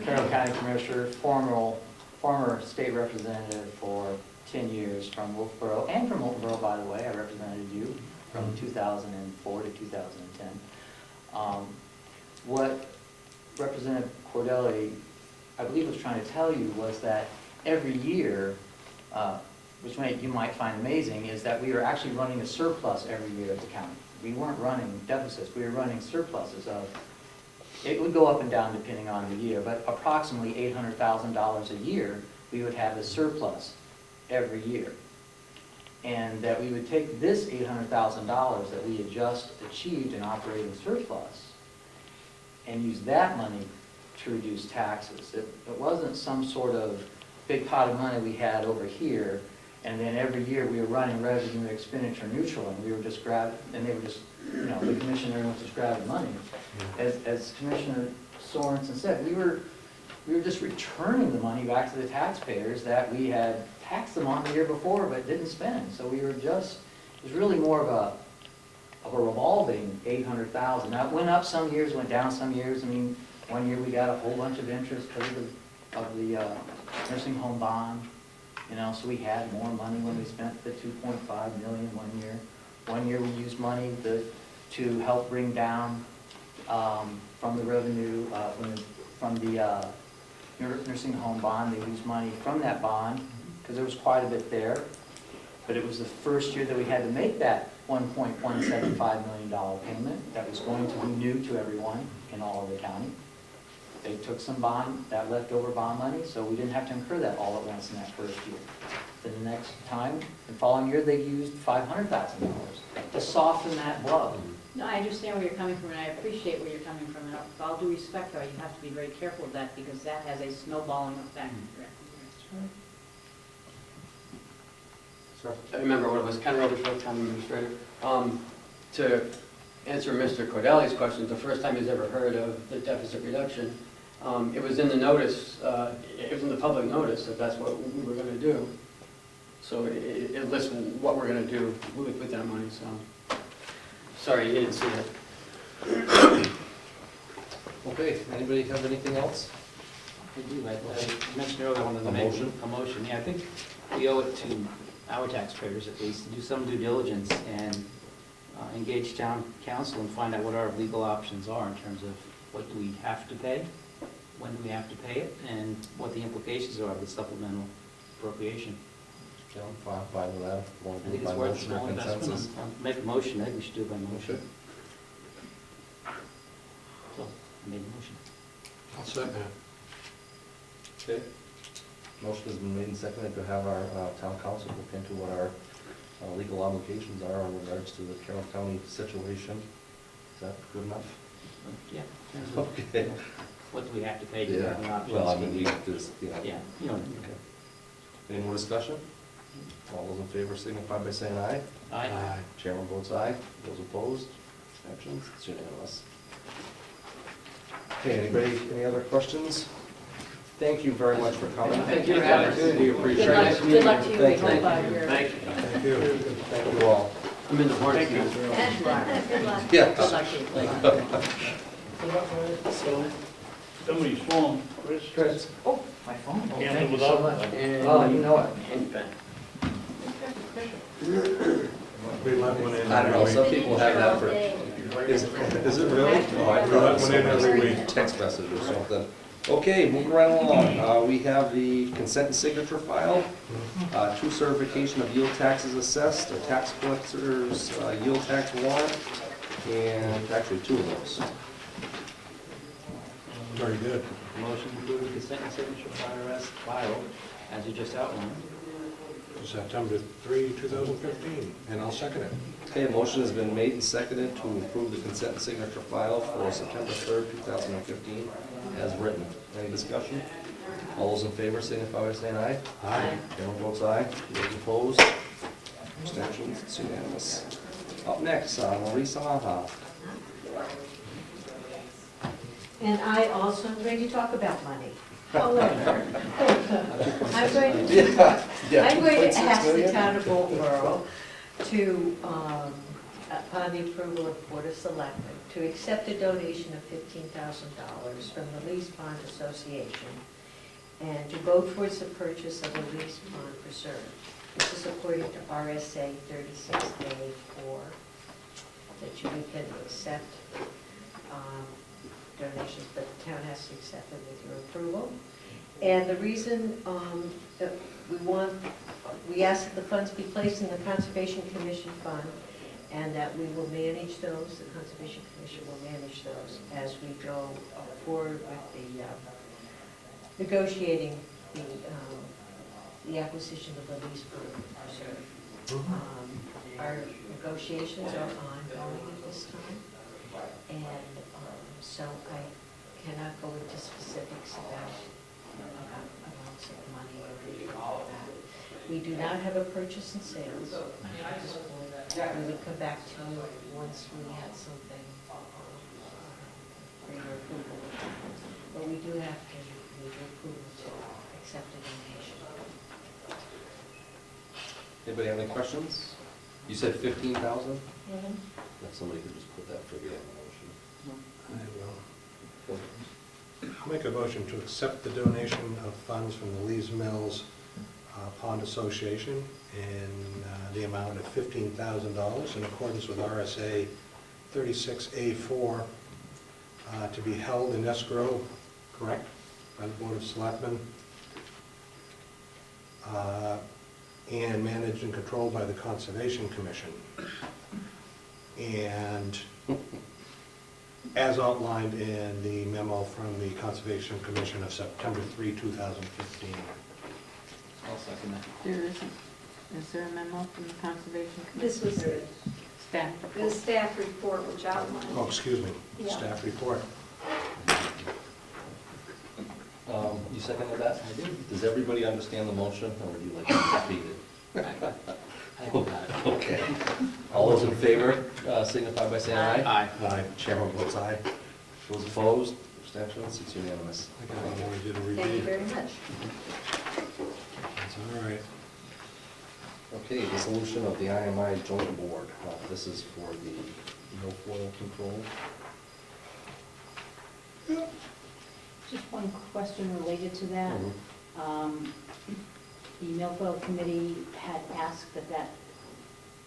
Carroll County Commissioner, former state representative for 10 years from Wolfboro, and from Moultonborough, by the way. I represented you from 2004 to 2010. What Representative Cordelli, I believe, was trying to tell you was that every year, which you might find amazing, is that we were actually running a surplus every year at the county. We weren't running deficits, we were running surpluses of, it would go up and down depending on the year, but approximately $800,000 a year we would have a surplus every year. And that we would take this $800,000 that we had just achieved in operating surplus and use that money to reduce taxes. It wasn't some sort of big pot of money we had over here, and then every year we were running revenue expenditure neutral, and we were just grabbing, and they were just, you know, the commissioner was just grabbing money. As Commissioner Sorensen said, we were just returning the money back to the taxpayers that we had taxed them on the year before but didn't spend. So we were just, it was really more of a revolving 800,000. Now, it went up some years, went down some years. I mean, one year we got a whole bunch of interest because of the nursing home bond, you know, so we had more money when we spent the $2.5 million one year. One year we used money to help bring down from the revenue, from the nursing home bond. They used money from that bond because there was quite a bit there. But it was the first year that we had to make that $1.175 million payment that was going to be new to everyone in all of the county. They took some bond, that leftover bond money, so we didn't have to incur that all at once in that first year. Then the next time, the following year, they used $500,000 to soften that blow. No, I understand where you're coming from, and I appreciate where you're coming from. And with all due respect, though, you have to be very careful of that, because that has a snowballing effect. Sir? I remember when it was Ken Robertsville, County Administrator. To answer Mr. Cordelli's question, the first time he's ever heard of the deficit reduction, it was in the notice, it was in the public notice that that's what we were going to do. So it lists what we're going to do with that money, so. Sorry, you didn't see it. Okay, anybody have anything else? I do, I mentioned earlier, I wanted to make a motion. Yeah, I think we owe it to our taxpayers at least to do some due diligence and engage town council and find out what our legal options are in terms of what do we have to pay, when do we have to pay it, and what the implications are of the supplemental appropriation. Yeah, I'm fine with that. Want I to do think it it's by worth a motion or small investment. consensus? I'll make a motion, I think we should do it by motion. So, I made a motion. I'll second it. Okay. Motion has been made and seconded to have our town council look into what our legal obligations are in regards to the Carroll County situation. Is that good enough? Yeah. Okay. What do we have to pay to Yeah, have the options? well, I mean, we just, you know. Yeah, you know. Okay. Any more discussion? All those in favor signify by saying aye. Aye. Chairman votes aye. Those opposed? Abstentions? It's unanimous. Okay, anybody, any other questions? Thank you very much for coming. Thank you for the opportunity. Appreciate Good luck, it. good luck to you. Thank you. Hope, you're- Thank you. Thank you all. I'm in the morning. Thank you. Good luck. Yeah. Good luck to you. Good luck. So, somebody's phone, Chris, Oh, my phone. Oh, can't thank live you so without much. it. Oh, you know it. We let one in. I don't know, some people have that for, is it really? Oh, I We thought let it was one in every week. text message or something. Okay, moving right along, we have the consent and signature file, two certification of yield taxes assessed, a tax collector's yield tax warrant, and actually two of those. Very good. Motion to approve the consent and signature file as you just outlined. September 3, 2015, and I'll second it. Okay, a motion has been made and seconded to approve the consent and signature file for September 3rd, 2015, as written. Any discussion? All those in favor signify by saying aye. Aye. Chairman votes aye. Those opposed? Abstentions? It's unanimous. Up next, Marisa Maha. And I also am going to talk about money. However, I'm going to Yeah. ask the town of Moultonborough to, upon the approval of Board of Selectmen, to accept a donation of $15,000 from the Lease Pond Association and to go towards the purchase of a lease pond preserve. This is according to RSA 36A4, that you can accept donations, but the town has to accept them with your approval. And the reason that we ask that the funds be placed in the Conservation Commission Fund, and that we will manage those, the Conservation Commission will manage those as we go forward with the negotiating the acquisition of the lease pond preserve. Our negotiations are ongoing at this time, and so I cannot go into specifics about amounts of money or anything like that. We do not have a purchase and sales at this point. We would come back to you once we had something for your approval. But we do have to need your approval to accept a donation. Anybody have any questions? You said 15,000? If somebody could just put that figure in the motion. I'll make a motion to accept the donation of funds from the Lees Mills Pond Association in the amount of $15,000 in accordance with RSA 36A4 to be held in escrow, correct, by the Board of Selectmen, and managed and controlled by the Conservation Commission. And as outlined in the memo from the Conservation Commission of September 3, 2015. I'll second that. There isn't. Is there a memo from the Conservation Commission? This was the Staff. staff report which outlined. Oh, excuse me, Yeah. staff report. You seconded that? I did. Does everybody understand the motion, or would you like to repeat it? Okay. All those in favor signify by saying aye. Aye. Aye. Chairman votes aye. Those opposed, abstentions, it's unanimous. I think I only did a Thank you repeat. very much. That's all right. Okay, dissolution of the IMI joint board. This is for the milfoil control. Just one question related to that. Mhm. The milfoil committee had asked that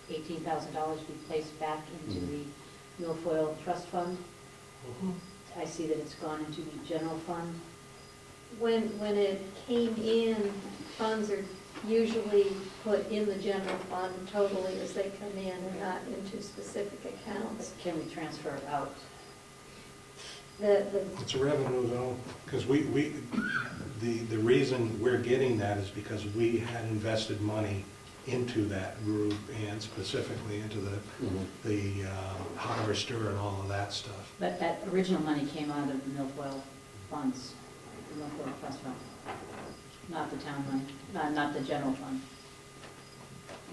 $18,000 be placed back into the milfoil trust fund. I see that it's gone into the general fund. When it came in, funds are usually put in the general fund totally as they come in and not into specific accounts. Can we transfer it out? The It's a revenue though, because the reason we're getting that is because we had invested money into that group and specifically into the harvester and all of that stuff. But that original money came out of the milfoil funds, the milfoil trust fund, not the town money, not the general fund.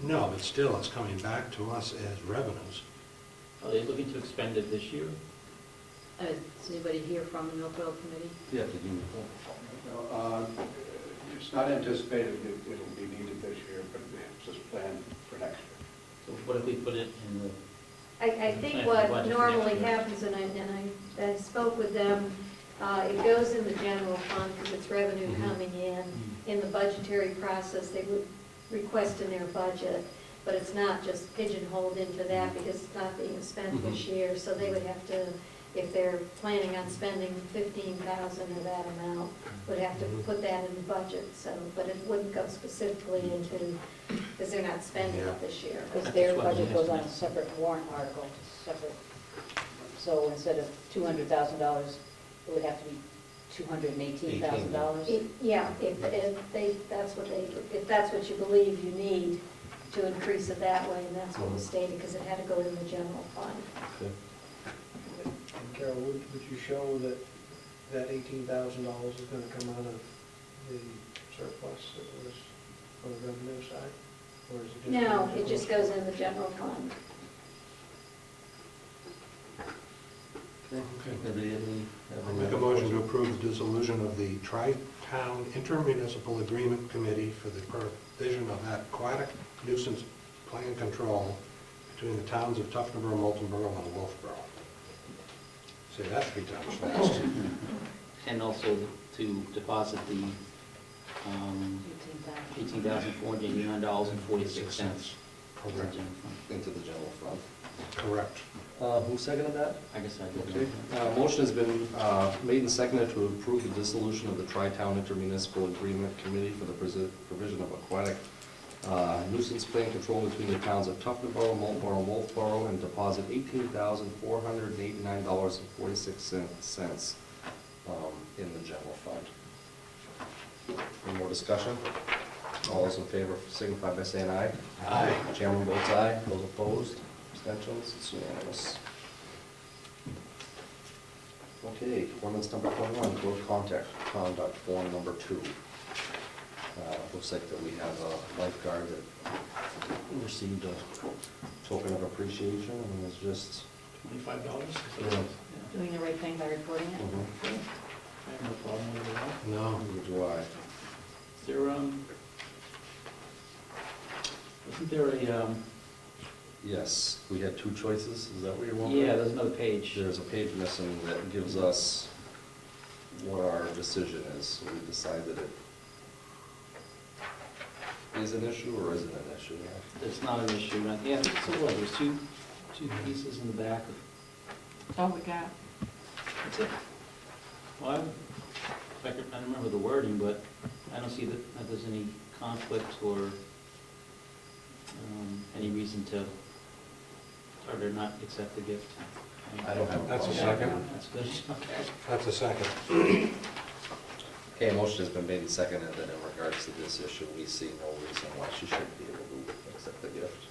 No, but still, it's coming back to us as revenues. Are they looking to expend it this year? Does anybody hear from the milfoil committee? Yeah, did you? It's not anticipated that it'll be needed this year, but it's just planned for next year. So what if we put it in the, I think what normally happens, and I spoke with them, it goes in the general fund because it's revenue coming in. In the budgetary process, they would request in their budget, but it's not just pigeonholed into that because it's not being spent this year. So they would have to, if they're planning on spending $15,000 or that amount, would have to put that in the budget. So, but it wouldn't go specifically into, because they're not spending it this year. Because their budget goes on a separate warrant article, separate. So instead of $200,000, it would have to be $218,000. Yeah, if that's what you believe you need to increase it that way, and that's what was stated, because it had to go in the general fund. And Carol, would you show that that $18,000 is going to come out of the surplus that was on the revenue side? Or is it just? No, it just goes in the general fund. I'll make a motion to approve the dissolution of the Tri-Town Intermunicipal Agreement Committee for the provision of aquatic nuisance plan control between the towns of Tuftonboro, Moultonborough, and Wolfboro. Say that 3 times fast. and also to deposit the $18,489.46. Correct. Into the general fund. Correct. Who seconded that? I guess I did. Okay. Motion has been made and seconded to approve the dissolution of the Tri-Town Intermunicipal Agreement Committee for the provision of aquatic nuisance plan control between the towns of Tuftonboro, Moultonborough, and Wolfboro, and deposit $18,489.46 in the general fund. Any more discussion? All those in favor signify by saying aye. Aye. Chairman votes aye. Those opposed? Abstentions? It's unanimous. Okay, ordinance number 21, code conduct form number 2. Looks like that we have a lifeguard that received a token of appreciation, and it's just $25? Doing the right thing by reporting it? I have no problem with it at all. No. Neither do I. Is there, isn't there a, Yes, we had 2 choices. Is that what you're wanting? yeah, there's another page. There's a page missing that gives us what our decision is. So we decide that it is an issue or isn't an issue. It's not an issue, right? Yeah, so what, there's two pieces in the back of, Oh, we got. that's it. Well, I don't remember the wording, but I don't see that there's any conflict or any reason to, or to not accept the gift. I don't have a That's a problem. second. That's good, okay. That's a second. Okay, a motion has been made and seconded that in regards to this issue, we see no reason why she shouldn't be able to accept the gift.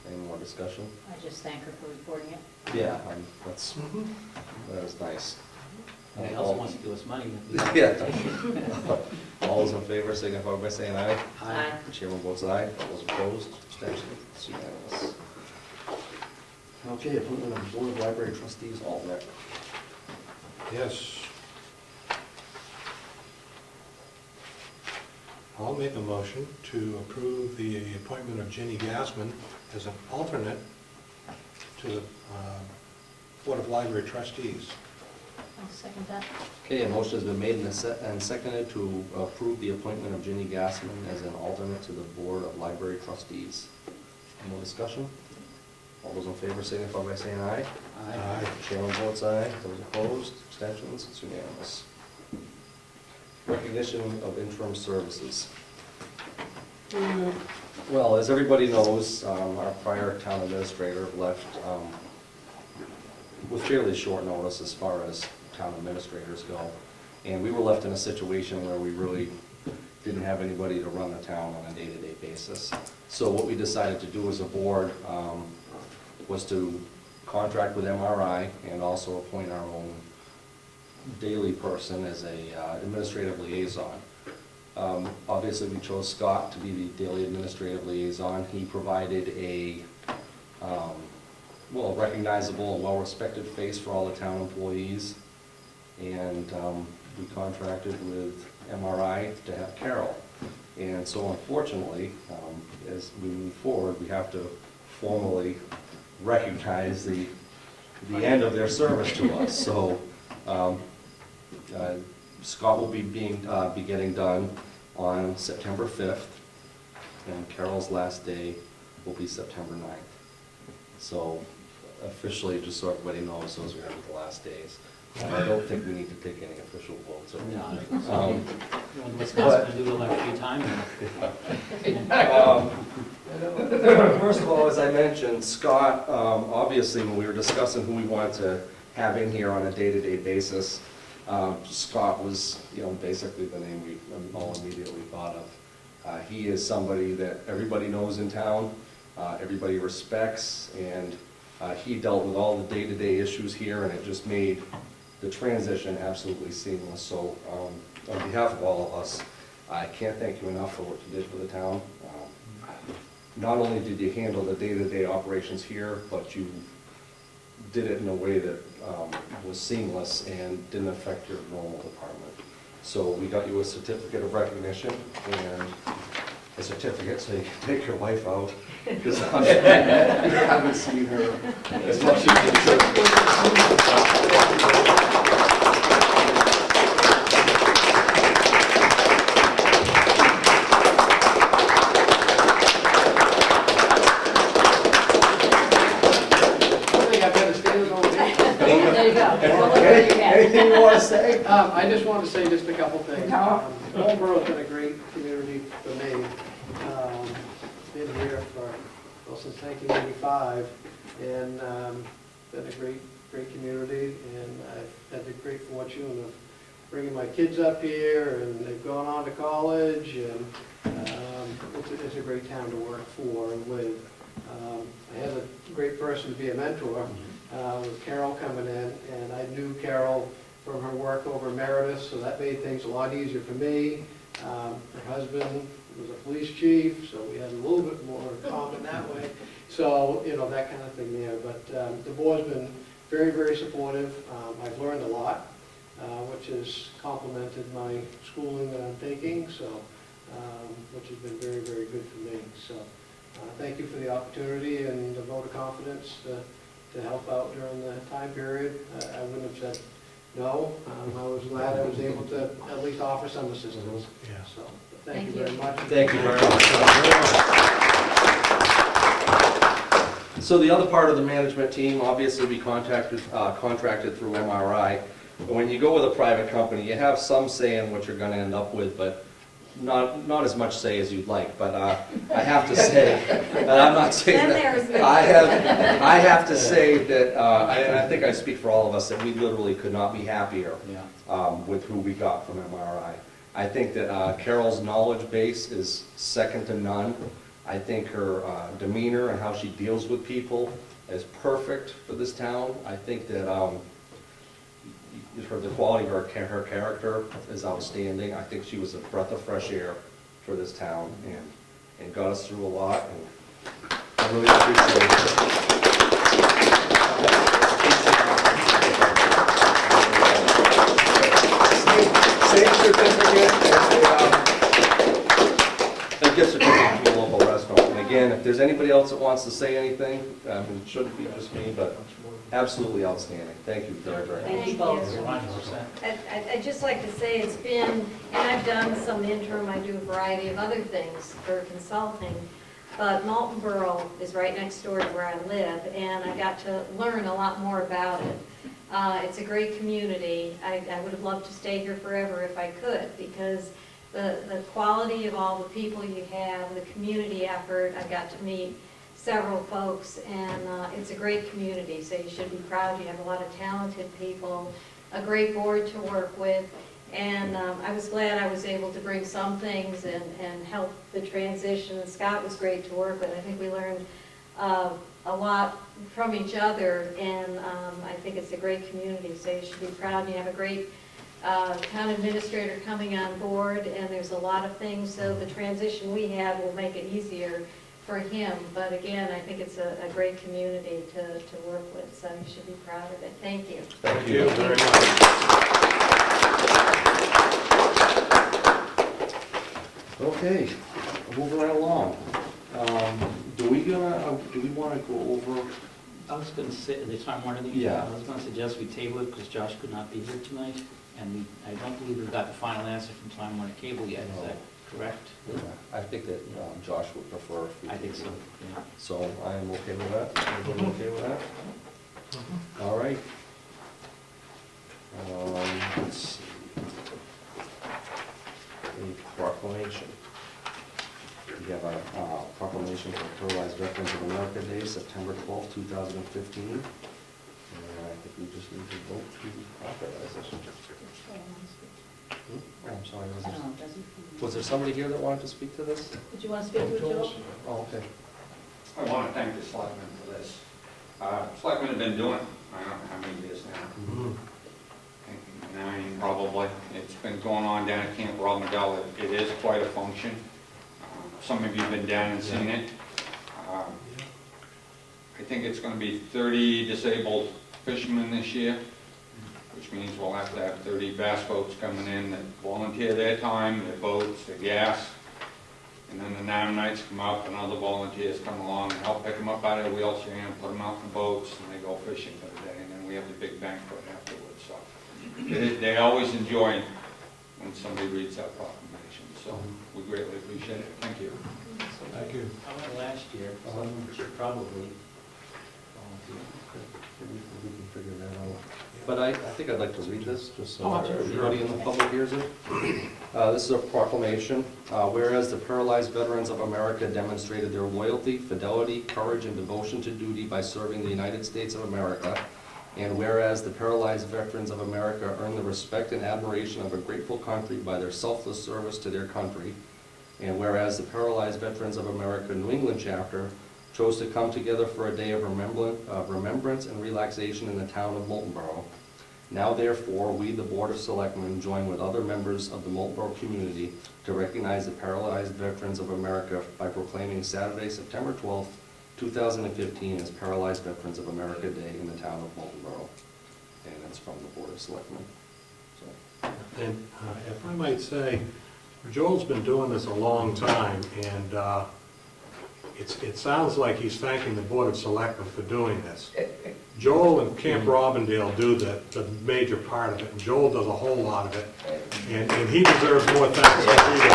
Any more discussion? I just thank her for reporting it. Yeah, that is nice. Anyone else wants to give us money? Yeah. All those in favor, signify by saying aye. Aye. Chairman votes aye. All those opposed, abstentions, it's unanimous. Okay, appointment of Board of Library Trustees alternate. Yes. I'll make a motion to approve the appointment of Ginny Gassman as an alternate to the Board of Library Trustees. I'll second that. Okay, a motion has been made and seconded to approve the appointment of Ginny Gassman as an alternate to the Board of Library Trustees. Any more discussion? All those in favor signify by saying aye. Aye. Chairman votes aye. Those opposed, abstentions, it's unanimous. Recognition of interim services. Well, as everybody knows, our prior town administrator left with fairly short notice as far as town administrators go. And we were left in a situation where we really didn't have anybody to run the town on a day-to-day basis. So what we decided to do as a board was to contract with MRI and also appoint our own daily person as a administrative liaison. Obviously, we chose Scott to be the daily administrative liaison. He provided a well, recognizable and well-respected face for all the town employees. And we contracted with MRI to have Carol. And so unfortunately, as we move forward, we have to formally recognize the end of their service to us. So Scott will be getting done on September 5th, and Carol's last day will be September 9th. So officially, just so everybody knows, those are going to be the last days. I don't think we need to take any official votes. What's Scott's going to do the next few times? First of all, as I mentioned, Scott, obviously, when we were discussing who we wanted to have in here on a day-to-day basis, Scott was, basically the name we all immediately thought of. He is somebody that everybody knows in town, everybody respects, and he dealt with all the day-to-day issues here, and it just made the transition absolutely seamless. So on behalf of all of us, I can't thank you enough for what you did for the town. Not only did you handle the day-to-day operations here, but you did it in a way that was seamless and didn't affect your normal department. So we got you a certificate of recognition and a certificate so you can take your wife out, because I'm sure you haven't seen her as much as you should. Anything you want to say? I just wanted to say just a couple things. Moultonborough has been a great community for me. Been here since 1985, and been a great community, and I've had the great fortune of bringing my kids up here, and they've gone on to college, and it's a great town to work for and with. I had a great person to be a mentor, with Carol coming in, and I knew Carol from her work over Meredith, so that made things a lot easier for me. Her husband was a police chief, so we had a little bit more in common that way. So, that kind of thing there. But the board's been very, very supportive. I've learned a lot, which has complemented my schooling that I'm taking, so which has been very, very good for me. So thank you for the opportunity and the vote of confidence to help out during the time period. I wouldn't have said no. I was glad I was able to at least offer some assistance. Yeah. So thank you very much. Thank you very much. So the other part of the management team, obviously we contracted through MRI. When you go with a private company, you have some say in what you're going to end up with, but not as much say as you'd like. But I have to say, and I'm not saying that, I have to say that, I think I speak for all of us, that we literally could not be happier with who we got from MRI. I think that Carol's knowledge base is second to none. I think her demeanor and how she deals with people is perfect for this town. I think that the quality of her character is outstanding. I think she was a breath of fresh air for this town and got us through a lot, and I really appreciate it. Same certificate and a gift certificate from a local restaurant. And again, if there's anybody else that wants to say anything, it shouldn't be just me, but absolutely outstanding. Thank you very, very much. Thank you. I'd just like to say it's been, and I've done some interim, I do a variety of other things for consulting, but Moultonborough is right next door to where I live, and I got to learn a lot more about it. It's a great community. I would have loved to stay here forever if I could, because the quality of all the people you have, the community effort, I got to meet several folks, and it's a great community, so you should be proud. You have a lot of talented people, a great board to work with, And I was glad I was able to bring some things and help the transition. And Scott was great to work with. I think we learned a lot from each other, and I think it's a great community, so you should be proud. You have a great town administrator coming on board, and there's a lot of things, so the transition we have will make it easier for him. But again, I think it's a great community to work with, so you should be proud of it. Thank you. Thank you very much. Okay, moving right along. Do we want to go over? I was going to say, the time one of these, Yeah. I was going to suggest we table it because Josh could not be here tonight, and I don't believe we've got the final answer from Time Warner Cable yet, is that correct? I think that Josh would prefer. If we I think could- so, yeah. So I am okay with that. Everybody okay with that? All right. Let's see. A proclamation. We have a proclamation for Paralyzed Veterans of America Day, September 12th, 2015. And I think we just need to vote to authorize this. Oh, I'm sorry. Was there somebody here that wanted to speak to this? Did you want to speak to it, Joel? Oh, okay. I want to thank the selectmen for this. Selectmen have been doing it, I don't know how many years now. 9 probably. It's been going on down at Camp Robindale. It is quite a function. Some of you have been down and seen it. I think it's going to be 30 disabled fishermen this year, which means we'll have to have 30 bass boats coming in that volunteer their time, their boats, their gas. And then the NAM nights come up and other volunteers come along and help pick them up out of their wheelchair and put them out in the boats, and they go fishing for the day. And then we have the big banquet afterwards. So they always enjoy when somebody reads that proclamation. So we greatly appreciate it. Thank you. Thank you. I went last year, someone should probably volunteer. We can figure that out. But I think I'd like to read this, just so Oh, absolutely. everybody in the public hears it. This is a proclamation. Whereas the Paralyzed Veterans of America demonstrated their loyalty, fidelity, courage, and devotion to duty by serving the United States of America, and whereas the Paralyzed Veterans of America earn the respect and admiration of a grateful country by their selfless service to their country, and whereas the Paralyzed Veterans of America New England chapter chose to come together for a day of remembrance and relaxation in the town of Moultonborough. Now therefore, we, the Board of Selectmen, join with other members of the Moultonborough community to recognize the Paralyzed Veterans of America by proclaiming Saturday, September 12th, 2015 as Paralyzed Veterans of America Day in the town of Moultonborough. And that's from the Board of Selectmen. So. And if I might say, Joel's been doing this a long time, and it sounds like he's thanking the Board of Selectmen for doing this. Joel and Camp Robindale do the major part of it, and Joel does a whole lot of it, and he deserves more thanks than we do.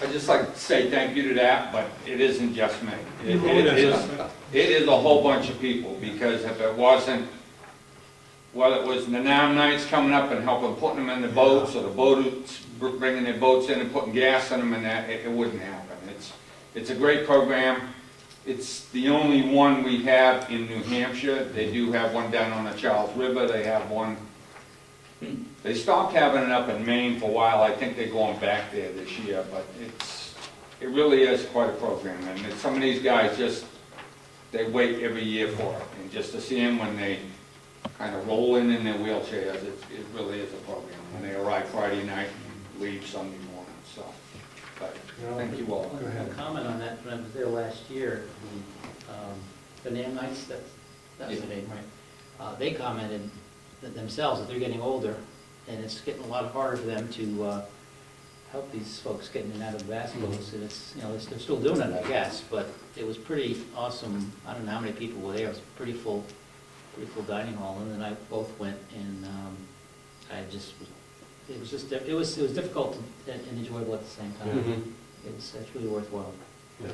I'd just like to say thank you to that, but it isn't just me. It is a whole bunch of people, because if it wasn't, whether it was the NAM nights coming up and helping putting them in the boats, or the boats bringing their boats in and putting gas in them, and that, it wouldn't happen. It's a great program. It's the only one we have in New Hampshire. They do have one down on the Charles River. They have one. They stopped having it up in Maine for a while. I think they're going back there this year, but it really is quite a program. And some of these guys they wait every year for it, and just to see them when they kind of roll in their wheelchairs, it really is a program. When they arrive Friday night and leave Sunday morning, so. But thank you all. Go ahead. Comment on that, when I was there last year, the NAM nights, that's the name, right? They commented themselves that they're getting older, and it's getting a lot harder for them to help these folks getting in and out of the bass boats, and they're still doing it, I guess, but it was pretty awesome. I don't know how many people were there. It was pretty full dining hall, and then I both went, and it was difficult and enjoyable at the same time. Mm-hmm. It's really worthwhile. Yeah.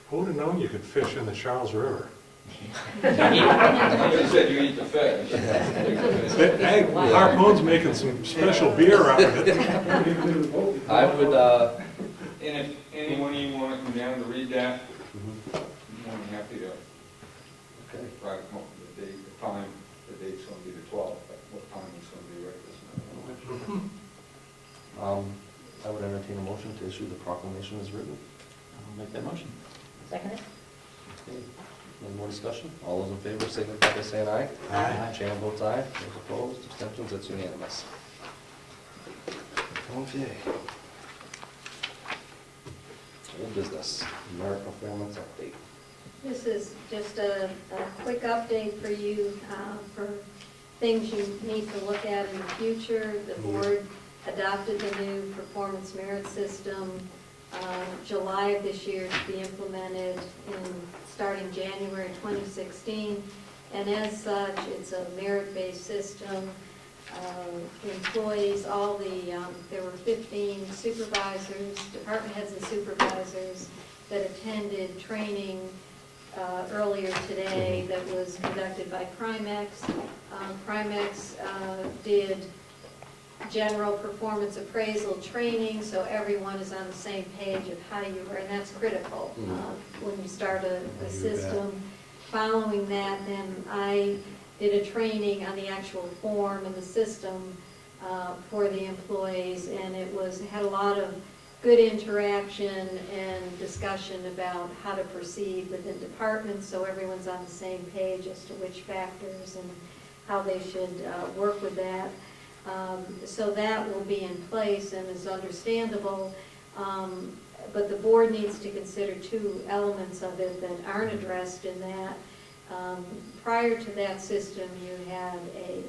Who would have known you could fish in the Charles River? You said you eat the fish. Hey, Harpoon's making some special beer out of it. I would, And if anyone you want to come down to read that, I'm more than happy to. Okay. try to come up with the date, the time, the date's gonna be the 12th, but what time it's gonna be right this minute. I would entertain a motion to issue the proclamation as written. I'll make that motion. Second it? Okay. Any more discussion? All those in favor signify by saying aye. Aye. Chair votes aye. Those opposed, abstentions, that's unanimous. Okay. Old business, merit performance update. This is just a quick update for you, for things you need to look at in the future. The board adopted the new performance merit system July of this year to be implemented starting January 2016. And as such, it's a merit-based system. Employees, there were 15 supervisors, department heads and supervisors that attended training earlier today that was conducted by Primex. Primex did general performance appraisal training, so everyone is on the same page of how you are, and that's critical when you start a system. Following that, then I did a training on the actual form and the system for the employees, and it had a lot of good interaction and discussion about how to proceed within departments, so everyone's on the same page as to which factors and how they should work with that. So that will be in place and is understandable, but the board needs to consider two elements of it that aren't addressed in that. Prior to that system, you had a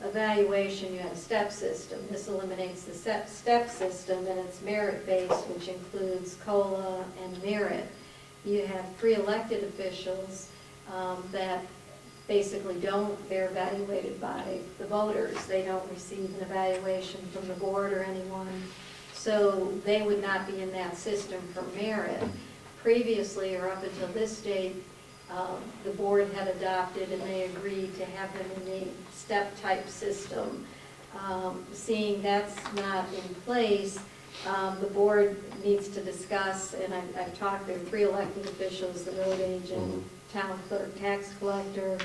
evaluation, you had a step system. This eliminates the step system, and it's merit-based, which includes COLA and merit. You have 3 elected officials that basically they're evaluated by the voters. They don't receive an evaluation from the board or anyone. So they would not be in that system for merit. Previously, or up until this date, the board had adopted and they agreed to have them in the step-type system. Seeing that's not in place, the board needs to discuss, and I've talked, there are 3 elected officials, the road agent, town clerk, tax collector,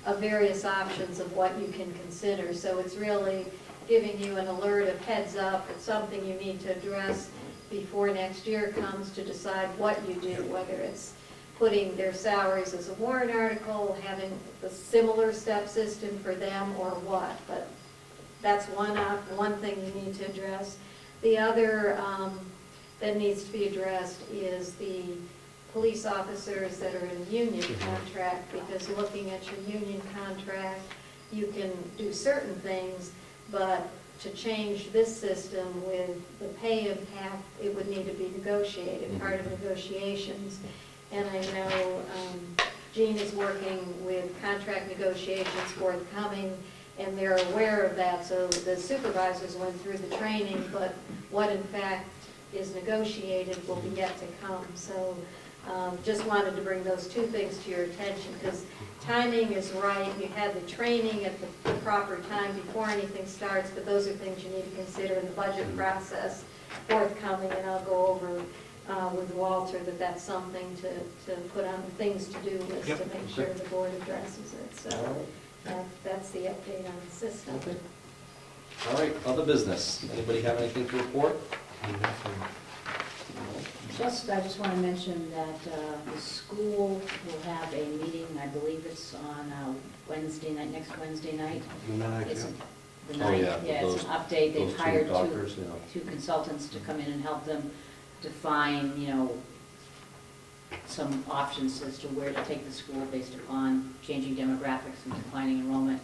of various options of what you can consider. So it's really giving you an alert of heads up. It's something you need to address before next year comes to decide what you do, whether it's putting their salaries as a warrant article, having the similar step system for them, or what. But that's one thing you need to address. The other that needs to be addressed is the police officers that are in a union contract, because looking at your union contract, you can do certain things, but to change this system with the pay impact, it would need to be negotiated, part of negotiations. And I know Jean is working with contract negotiations forthcoming, and they're aware of that. So the supervisors went through the training, but what in fact is negotiated will be yet to come. So just wanted to bring those 2 things to your attention, because timing is right. You had the training at the proper time before anything starts, but those are things you need to consider in the budget process forthcoming, and I'll go over with Walter that's something to put on the things to do list to make sure the board addresses it. So that's the update on the system. Okay. All right, other business. Anybody have anything to report? I just want to mention that the school will have a meeting, I believe it's on Wednesday night, next Wednesday night. It's the Oh, ninth. yeah, It's an update. They've those 2 hired doctors, two consultants to come in and help them define, some options as to where to take the school based upon changing demographics and declining enrollment.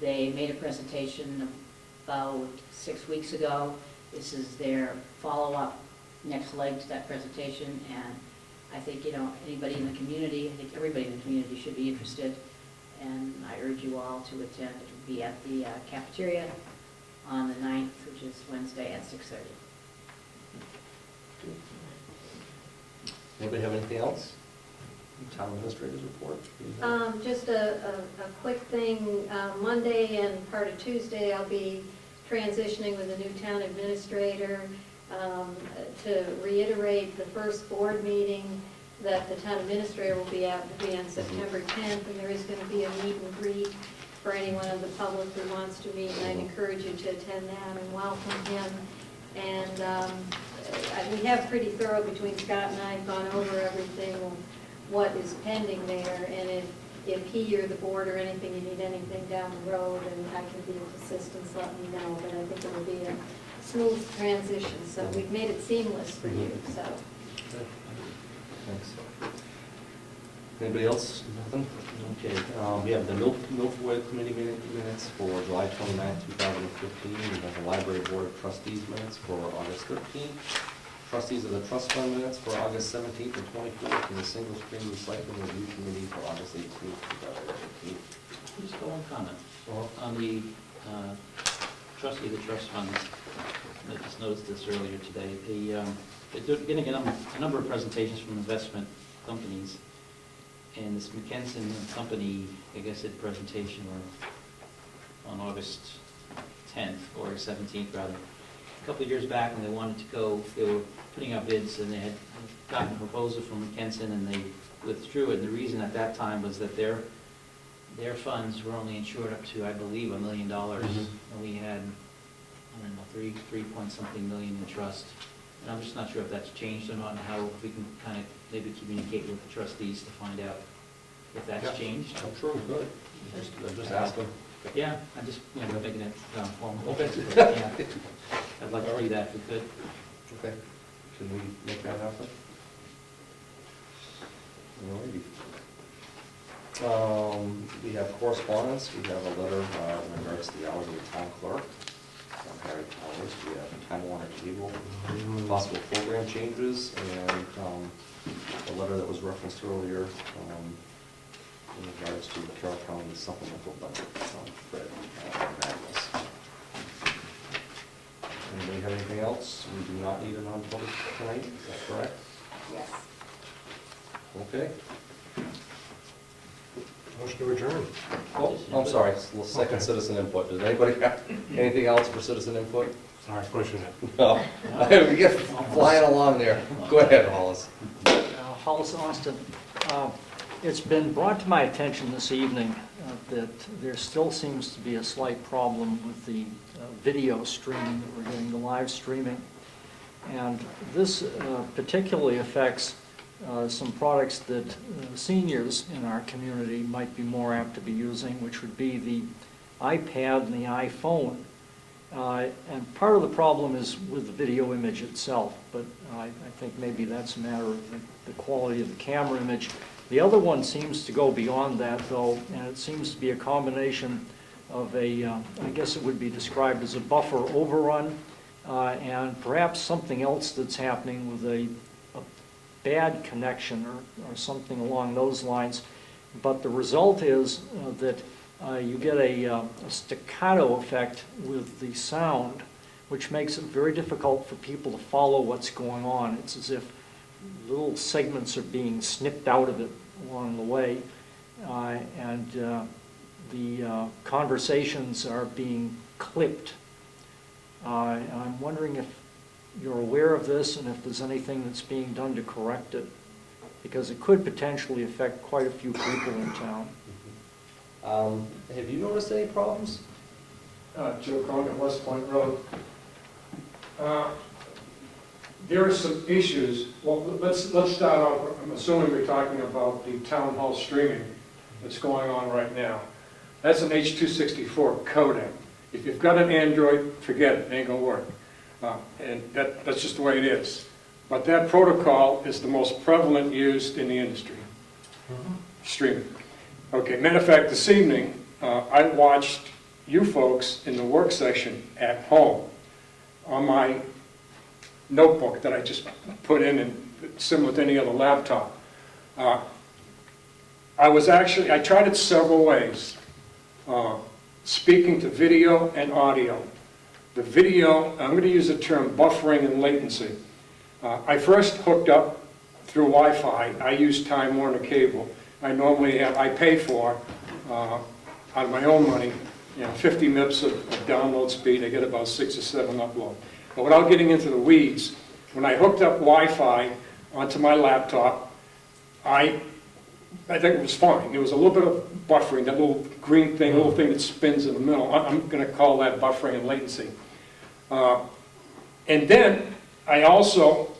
They made a presentation about 6 weeks ago. This is their follow-up, next leg to that presentation, and I think, anybody in the community, I think everybody in the community should be interested, and I urge you all to attend. It will be at the cafeteria on the 9th, which is Wednesday at 6:30. Anybody have anything else? Town administrators report? Just a quick thing. Monday and part of Tuesday, I'll be transitioning with a new town administrator. To reiterate, the first board meeting that the town administrator will be out to be on September 10th, and there is going to be a meet and greet for anyone of the public who wants to meet, and I'd encourage you to attend that and welcome him. And we have pretty thorough, between Scott and I, gone over everything, what is pending there, and if he or the board or anything, you need anything down the road, and I can be of assistance, let me know, but I think it will be a smooth transition, so we've made it seamless for you, so. Thanks. Anybody else? Nothing? Okay, we have the Milfoil Committee minutes for July 29th, 2015. We have the Library Board of Trustees minutes for August 13th. Trustees of the Trust Fund minutes for August 17th and 24th, and the Single Stream Recycling Review Committee for August 18th, 2018. Just go one comment. On the trustee of the trust funds, I just noticed this earlier today. They're getting a number of presentations from investment companies, and this McKenson Company, I guess, did a presentation on August 10th, or 17th rather, a couple of years back, when they wanted to go, they were putting out bids, and they had gotten a proposal from McKenson, and they withdrew it. And the reason at that time was that their funds were only insured up to, I believe, $1 million, and we had, I don't know, 3-point-something million in trust. And I'm just not sure if that's changed or not, and how we can kind of maybe communicate with the trustees to find out if that's changed. I'm sure we could. Just ask them. Yeah, I'm just, making it formal. Okay. Yeah. I'd like to do that if we could. Okay. Can we make that happen? Alrighty. We have correspondence. We have a letter in regards to the hours of the town clerk. Harry Powers. We have Time Warner Cable, possible program changes, and a letter that was referenced earlier in regards to the Carroll County supplemental budget. Fred, Magnus. Anybody have anything else? We do not need a non-public tonight, is that correct? Yes. Okay. Motion to adjourn. Oh, I'm sorry, second citizen input. Does anybody have anything else for citizen input? Sorry, pushing it. No. We get flying along there. Go ahead, Hollis. Hollis Austin. It's been brought to my attention this evening that there still seems to be a slight problem with the video streaming that we're doing, the live streaming. And this particularly affects some products that seniors in our community might be more apt to be using, which would be the iPad and the iPhone. And part of the problem is with the video image itself, but I think maybe that's a matter of the quality of the camera image. The other one seems to go beyond that, though, and it seems to be a combination of I guess it would be described as a buffer overrun, and perhaps something else that's happening with a bad connection or something along those lines. But the result is that you get a staccato effect with the sound, which makes it very difficult for people to follow what's going on. It's as if little segments are being snipped out of it along the way, and the conversations are being clipped. And I'm wondering if you're aware of this and if there's anything that's being done to correct it, because it could potentially affect quite a few people in town. Have you noticed any problems? Joe Cronin, West Point Road. There are some issues. Well, let's start off. I'm assuming we're talking about the town hall streaming that's going on right now. That's an H.264 codec. If you've got an Android, forget it. It ain't gonna work. And that's just the way it is. But that protocol is the most prevalent used in the industry. Streaming. Okay, matter of fact, this evening, I watched you folks in the work session at home on my notebook that I just put in and similar to any other laptop. I tried it several ways, speaking to video and audio. The video, I'm going to use the term buffering and latency. I first hooked up through Wi-Fi. I use Time Warner Cable. I pay for, out of my own money, 50 MIPS of download speed. I get about 6 or 7 upload. But without getting into the weeds, when I hooked up Wi-Fi onto my laptop, I think it was fine. There was a little bit of buffering, that little green thing, little thing that spins in the middle. I'm going to call that buffering and latency. And then I also,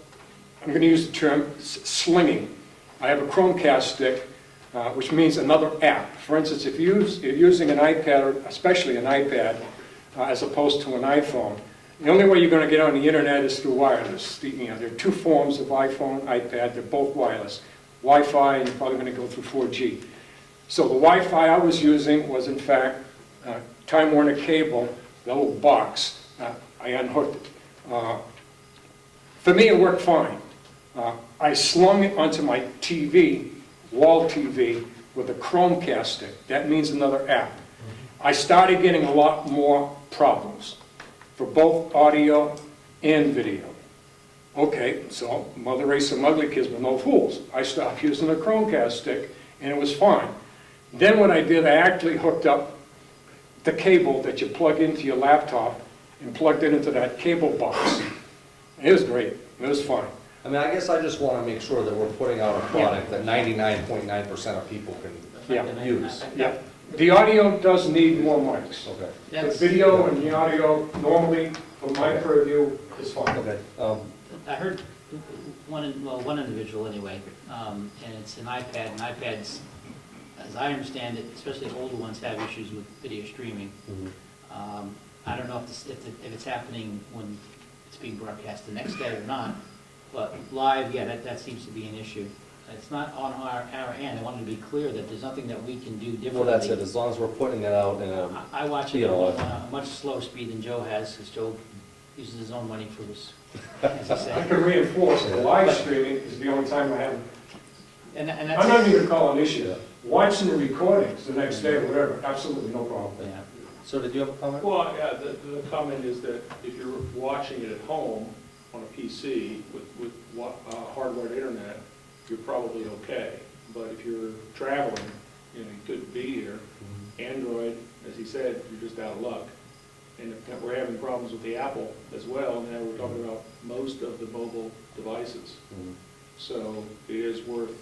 I'm going to use the term slinging. I have a Chromecast stick, which means another app. For instance, if you're using an iPad, or especially an iPad, as opposed to an iPhone, the only way you're going to get on the internet is through wireless. There are two forms of iPhone, iPad, they're both wireless. Wi-Fi, and you're probably going to go through 4G. So the Wi-Fi I was using was, in fact, Time Warner cable, the little box. I unhooked it. For me, it worked fine. I slung it onto my TV, wall TV, with a Chromecast stick. That means another app. I started getting a lot more problems for both audio and video. Okay, so mother raised some ugly kids, but no fools. I stopped using a Chromecast stick, and it was fine. Then what I did, I actually hooked up the cable that you plug into your laptop and plugged it into that cable box. It was great. It was fine. I mean, I guess I just want to make sure that we're putting out a product that 99.9% of people can use. Yeah. The audio does need more mics. Okay. The video and the audio, normally, from my purview, is fine. Okay. I heard one individual anyway, and it's an iPad, and iPads, as I understand it, especially older ones, have issues with video streaming. Mm-hmm. I don't know if it's happening when it's being broadcast the next day or not, but live, yeah, that seems to be an issue. It's not on our end. I wanted to be clear that there's nothing that we can do differently. Well, that's it, as long as we're putting it out in a... I watch it on a much slower speed than Joe has, because Joe uses his own money for his, as he I said. can reinforce the live streaming is the only time I have. And that's I'm not even going to call it an issue. Watching the recordings the next day or whatever, absolutely no problem. Yeah. So did you have a comment? Well, yeah, the comment is that if you're watching it at home on a PC with hardwired internet, you're probably okay. But if you're traveling, you couldn't be here. Android, as he said, you're just out of luck. And if we're having problems with the Apple as well. Now we're talking about most of the mobile devices. So it is worth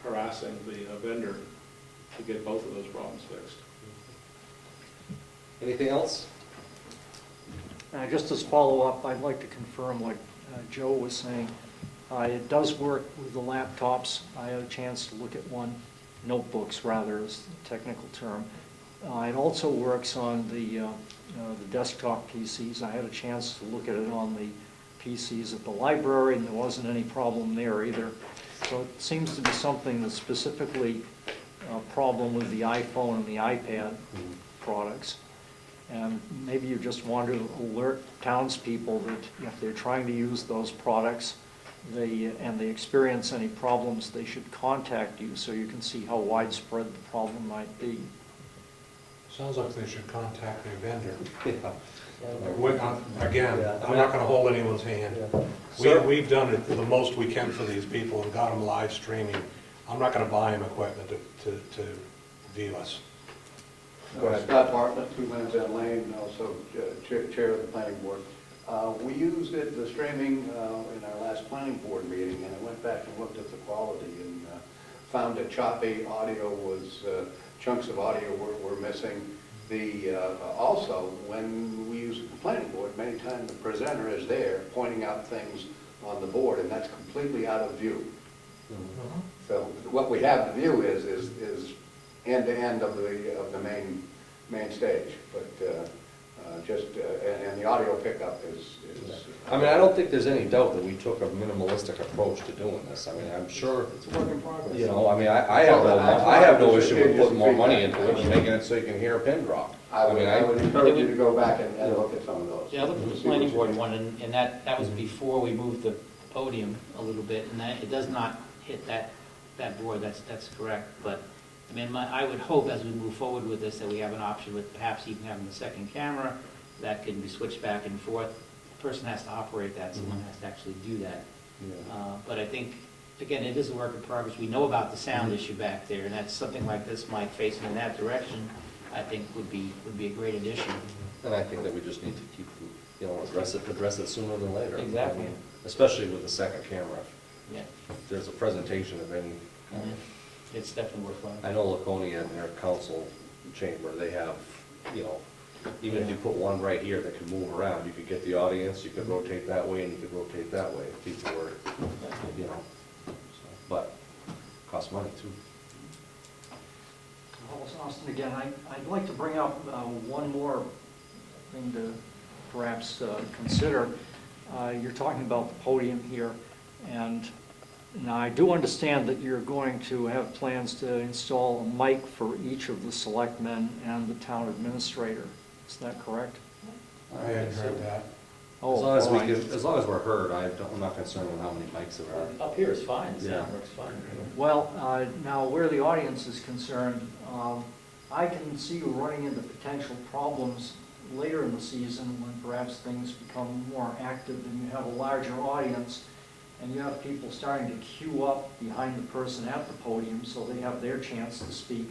harassing the vendor to get both of those problems fixed. Anything else? Just as follow-up, I'd like to confirm what Joe was saying. It does work with the laptops. I had a chance to look at one, notebooks rather is the technical term. It also works on the desktop PCs. I had a chance to look at it on the PCs at the library, and there wasn't any problem there either. So it seems to be something that's specifically a problem with the iPhone and the iPad products. And maybe you just want to alert townspeople that if they're trying to use those products and they experience any problems, they should contact you so you can see how widespread the problem might be. Sounds like they should contact their vendor. Yeah. Again, I'm not going to hold anyone's hand. We've done it the most we can for these people and got them live streaming. I'm not going to buy them equipment to view us. Go ahead. Scott Bartlett, 2 Lansdowne Lane, also chair of the planning board. We used it, the streaming, in our last planning board meeting, and I went back and looked at the quality and found that choppy audio was, chunks of audio were missing. Also, when we use the planning board, many times the presenter is there pointing out things on the board, and that's completely out of view. So what we have to view is end to end of the main stage, but and the audio pickup is. I mean, I don't think there's any doubt that we took a minimalistic approach to doing this. I mean, I'm sure, It's a work in progress. you know, I mean, I have no issue with putting more money into it and making it so you can hear a pin drop. I would encourage you to go back and look at some of those. Yeah, I looked at the planning board one, and that was before we moved the podium a little bit, and it does not hit that board, that's correct. But, I mean, I would hope as we move forward with this that we have an option with perhaps even having the second camera that can be switched back and forth. The person has to operate that, someone has to actually do that. But I think, again, it is a work in progress. We know about the sound issue back there, and that's something like this, Mike, facing in that direction, I think would be a great addition. And I think that we just need to keep, address it sooner than later. Exactly. Especially with the second camera. Yeah. If there's a presentation of any It's definitely worthwhile. I know Laconia in their council chamber, they have, you know, even if you put one right here that can move around, you could get the audience, you could rotate that way, and you could rotate that way, if people were, you know, so, but costs money too. Austin, again, I'd like to bring up one more thing to perhaps consider. You're talking about the podium here, and now I do understand that you're going to have plans to install a mic for each of the selectmen and the town administrator. Is that correct? I hadn't heard that. As long as we can, as long as we're heard, I'm not concerned with how many mics there are. Up here is fine, the Yeah. sound works fine. Well, now where the audience is concerned, I can see you running into potential problems later in the season when perhaps things become more active and you have a larger audience and you have people starting to queue up behind the person at the podium so they have their chance to speak.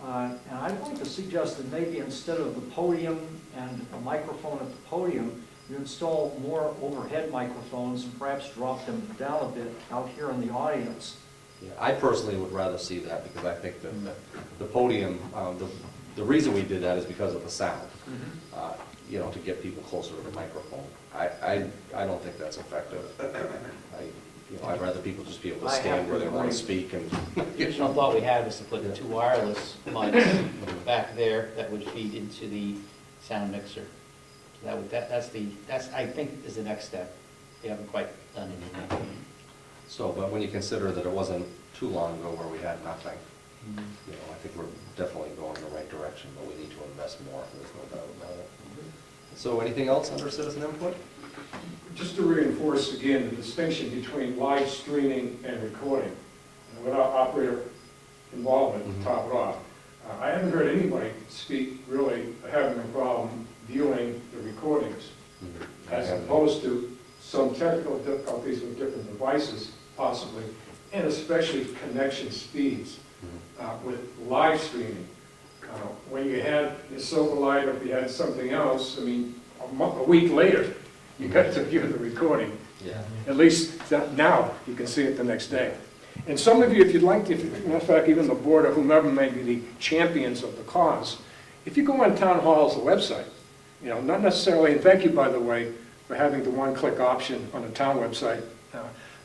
And I'd like to suggest that maybe instead of the podium and a microphone at the podium, you install more overhead microphones and perhaps drop them down a bit out here in the audience. Yeah, I personally would rather see that because I think that the podium, the reason we did that is because of the sound. You know, to get people closer to the microphone. I don't think that's effective. I'd rather people just be able to stand where they want to speak and. The original thought we had was to put the two wireless mics back there that would feed into the sound mixer. So that's I think is the next step. They haven't quite done anything. So, but when you consider that it wasn't too long ago where we had nothing, you know, I think we're definitely going in the right direction, but we need to invest more, there's no doubt about it. So anything else under citizen input? Just to reinforce again the distinction between live streaming and recording, and without operator involvement to top it off, I haven't heard anybody speak really having a problem viewing the recordings, as opposed to some technical difficulties with different devices, possibly, and especially connection speeds with live streaming. When you had the Silverlight, or if you had something else, I mean, a week later, you got to view the recording. Yeah. At least now, you can see it the next day. And some of you, if you'd like to, matter of fact, even the board or whomever may be the champions of the cause, if you go on Town Hall's website, you know, not necessarily, and thank you, by the way, for having the one-click option on the town website.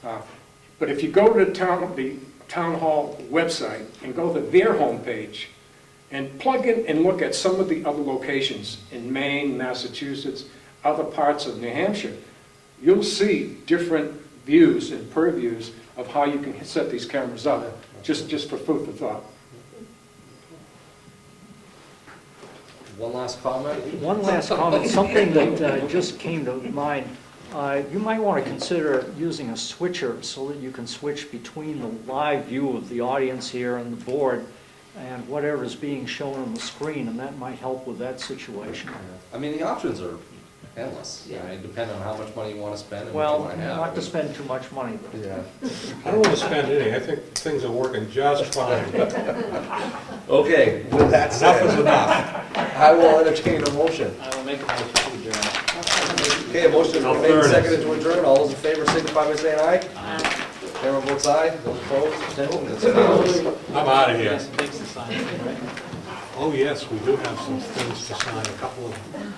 But if you go to the Town Hall website and go to their homepage and plug in and look at some of the other locations in Maine, Massachusetts, other parts of New Hampshire, you'll see different views and purviews of how you can set these cameras up, just for food for thought. One last comment? One last comment, something that just came to mind. You might want to consider using a switcher so that you can switch between the live view of the audience here and the board and whatever is being shown on the screen, and that might help with that situation. I mean, the options are endless. Yeah. I mean, depending on how much money you want to spend and what Well, you want to have. not to spend too much money, but. Yeah. I don't want to spend any, I think things are working just fine. Okay, with that said. Enough is enough. I will entertain a motion. I will make a motion to adjourn. Okay, a motion I'll is made third and it. seconded to adjourn. All those in favor signify by saying aye. Everyone votes aye. Those opposed, abstentions, it's unanimous. I'm out of here. Yes, thanks to sign, right? Oh, yes, we do have some things to sign, a couple of them.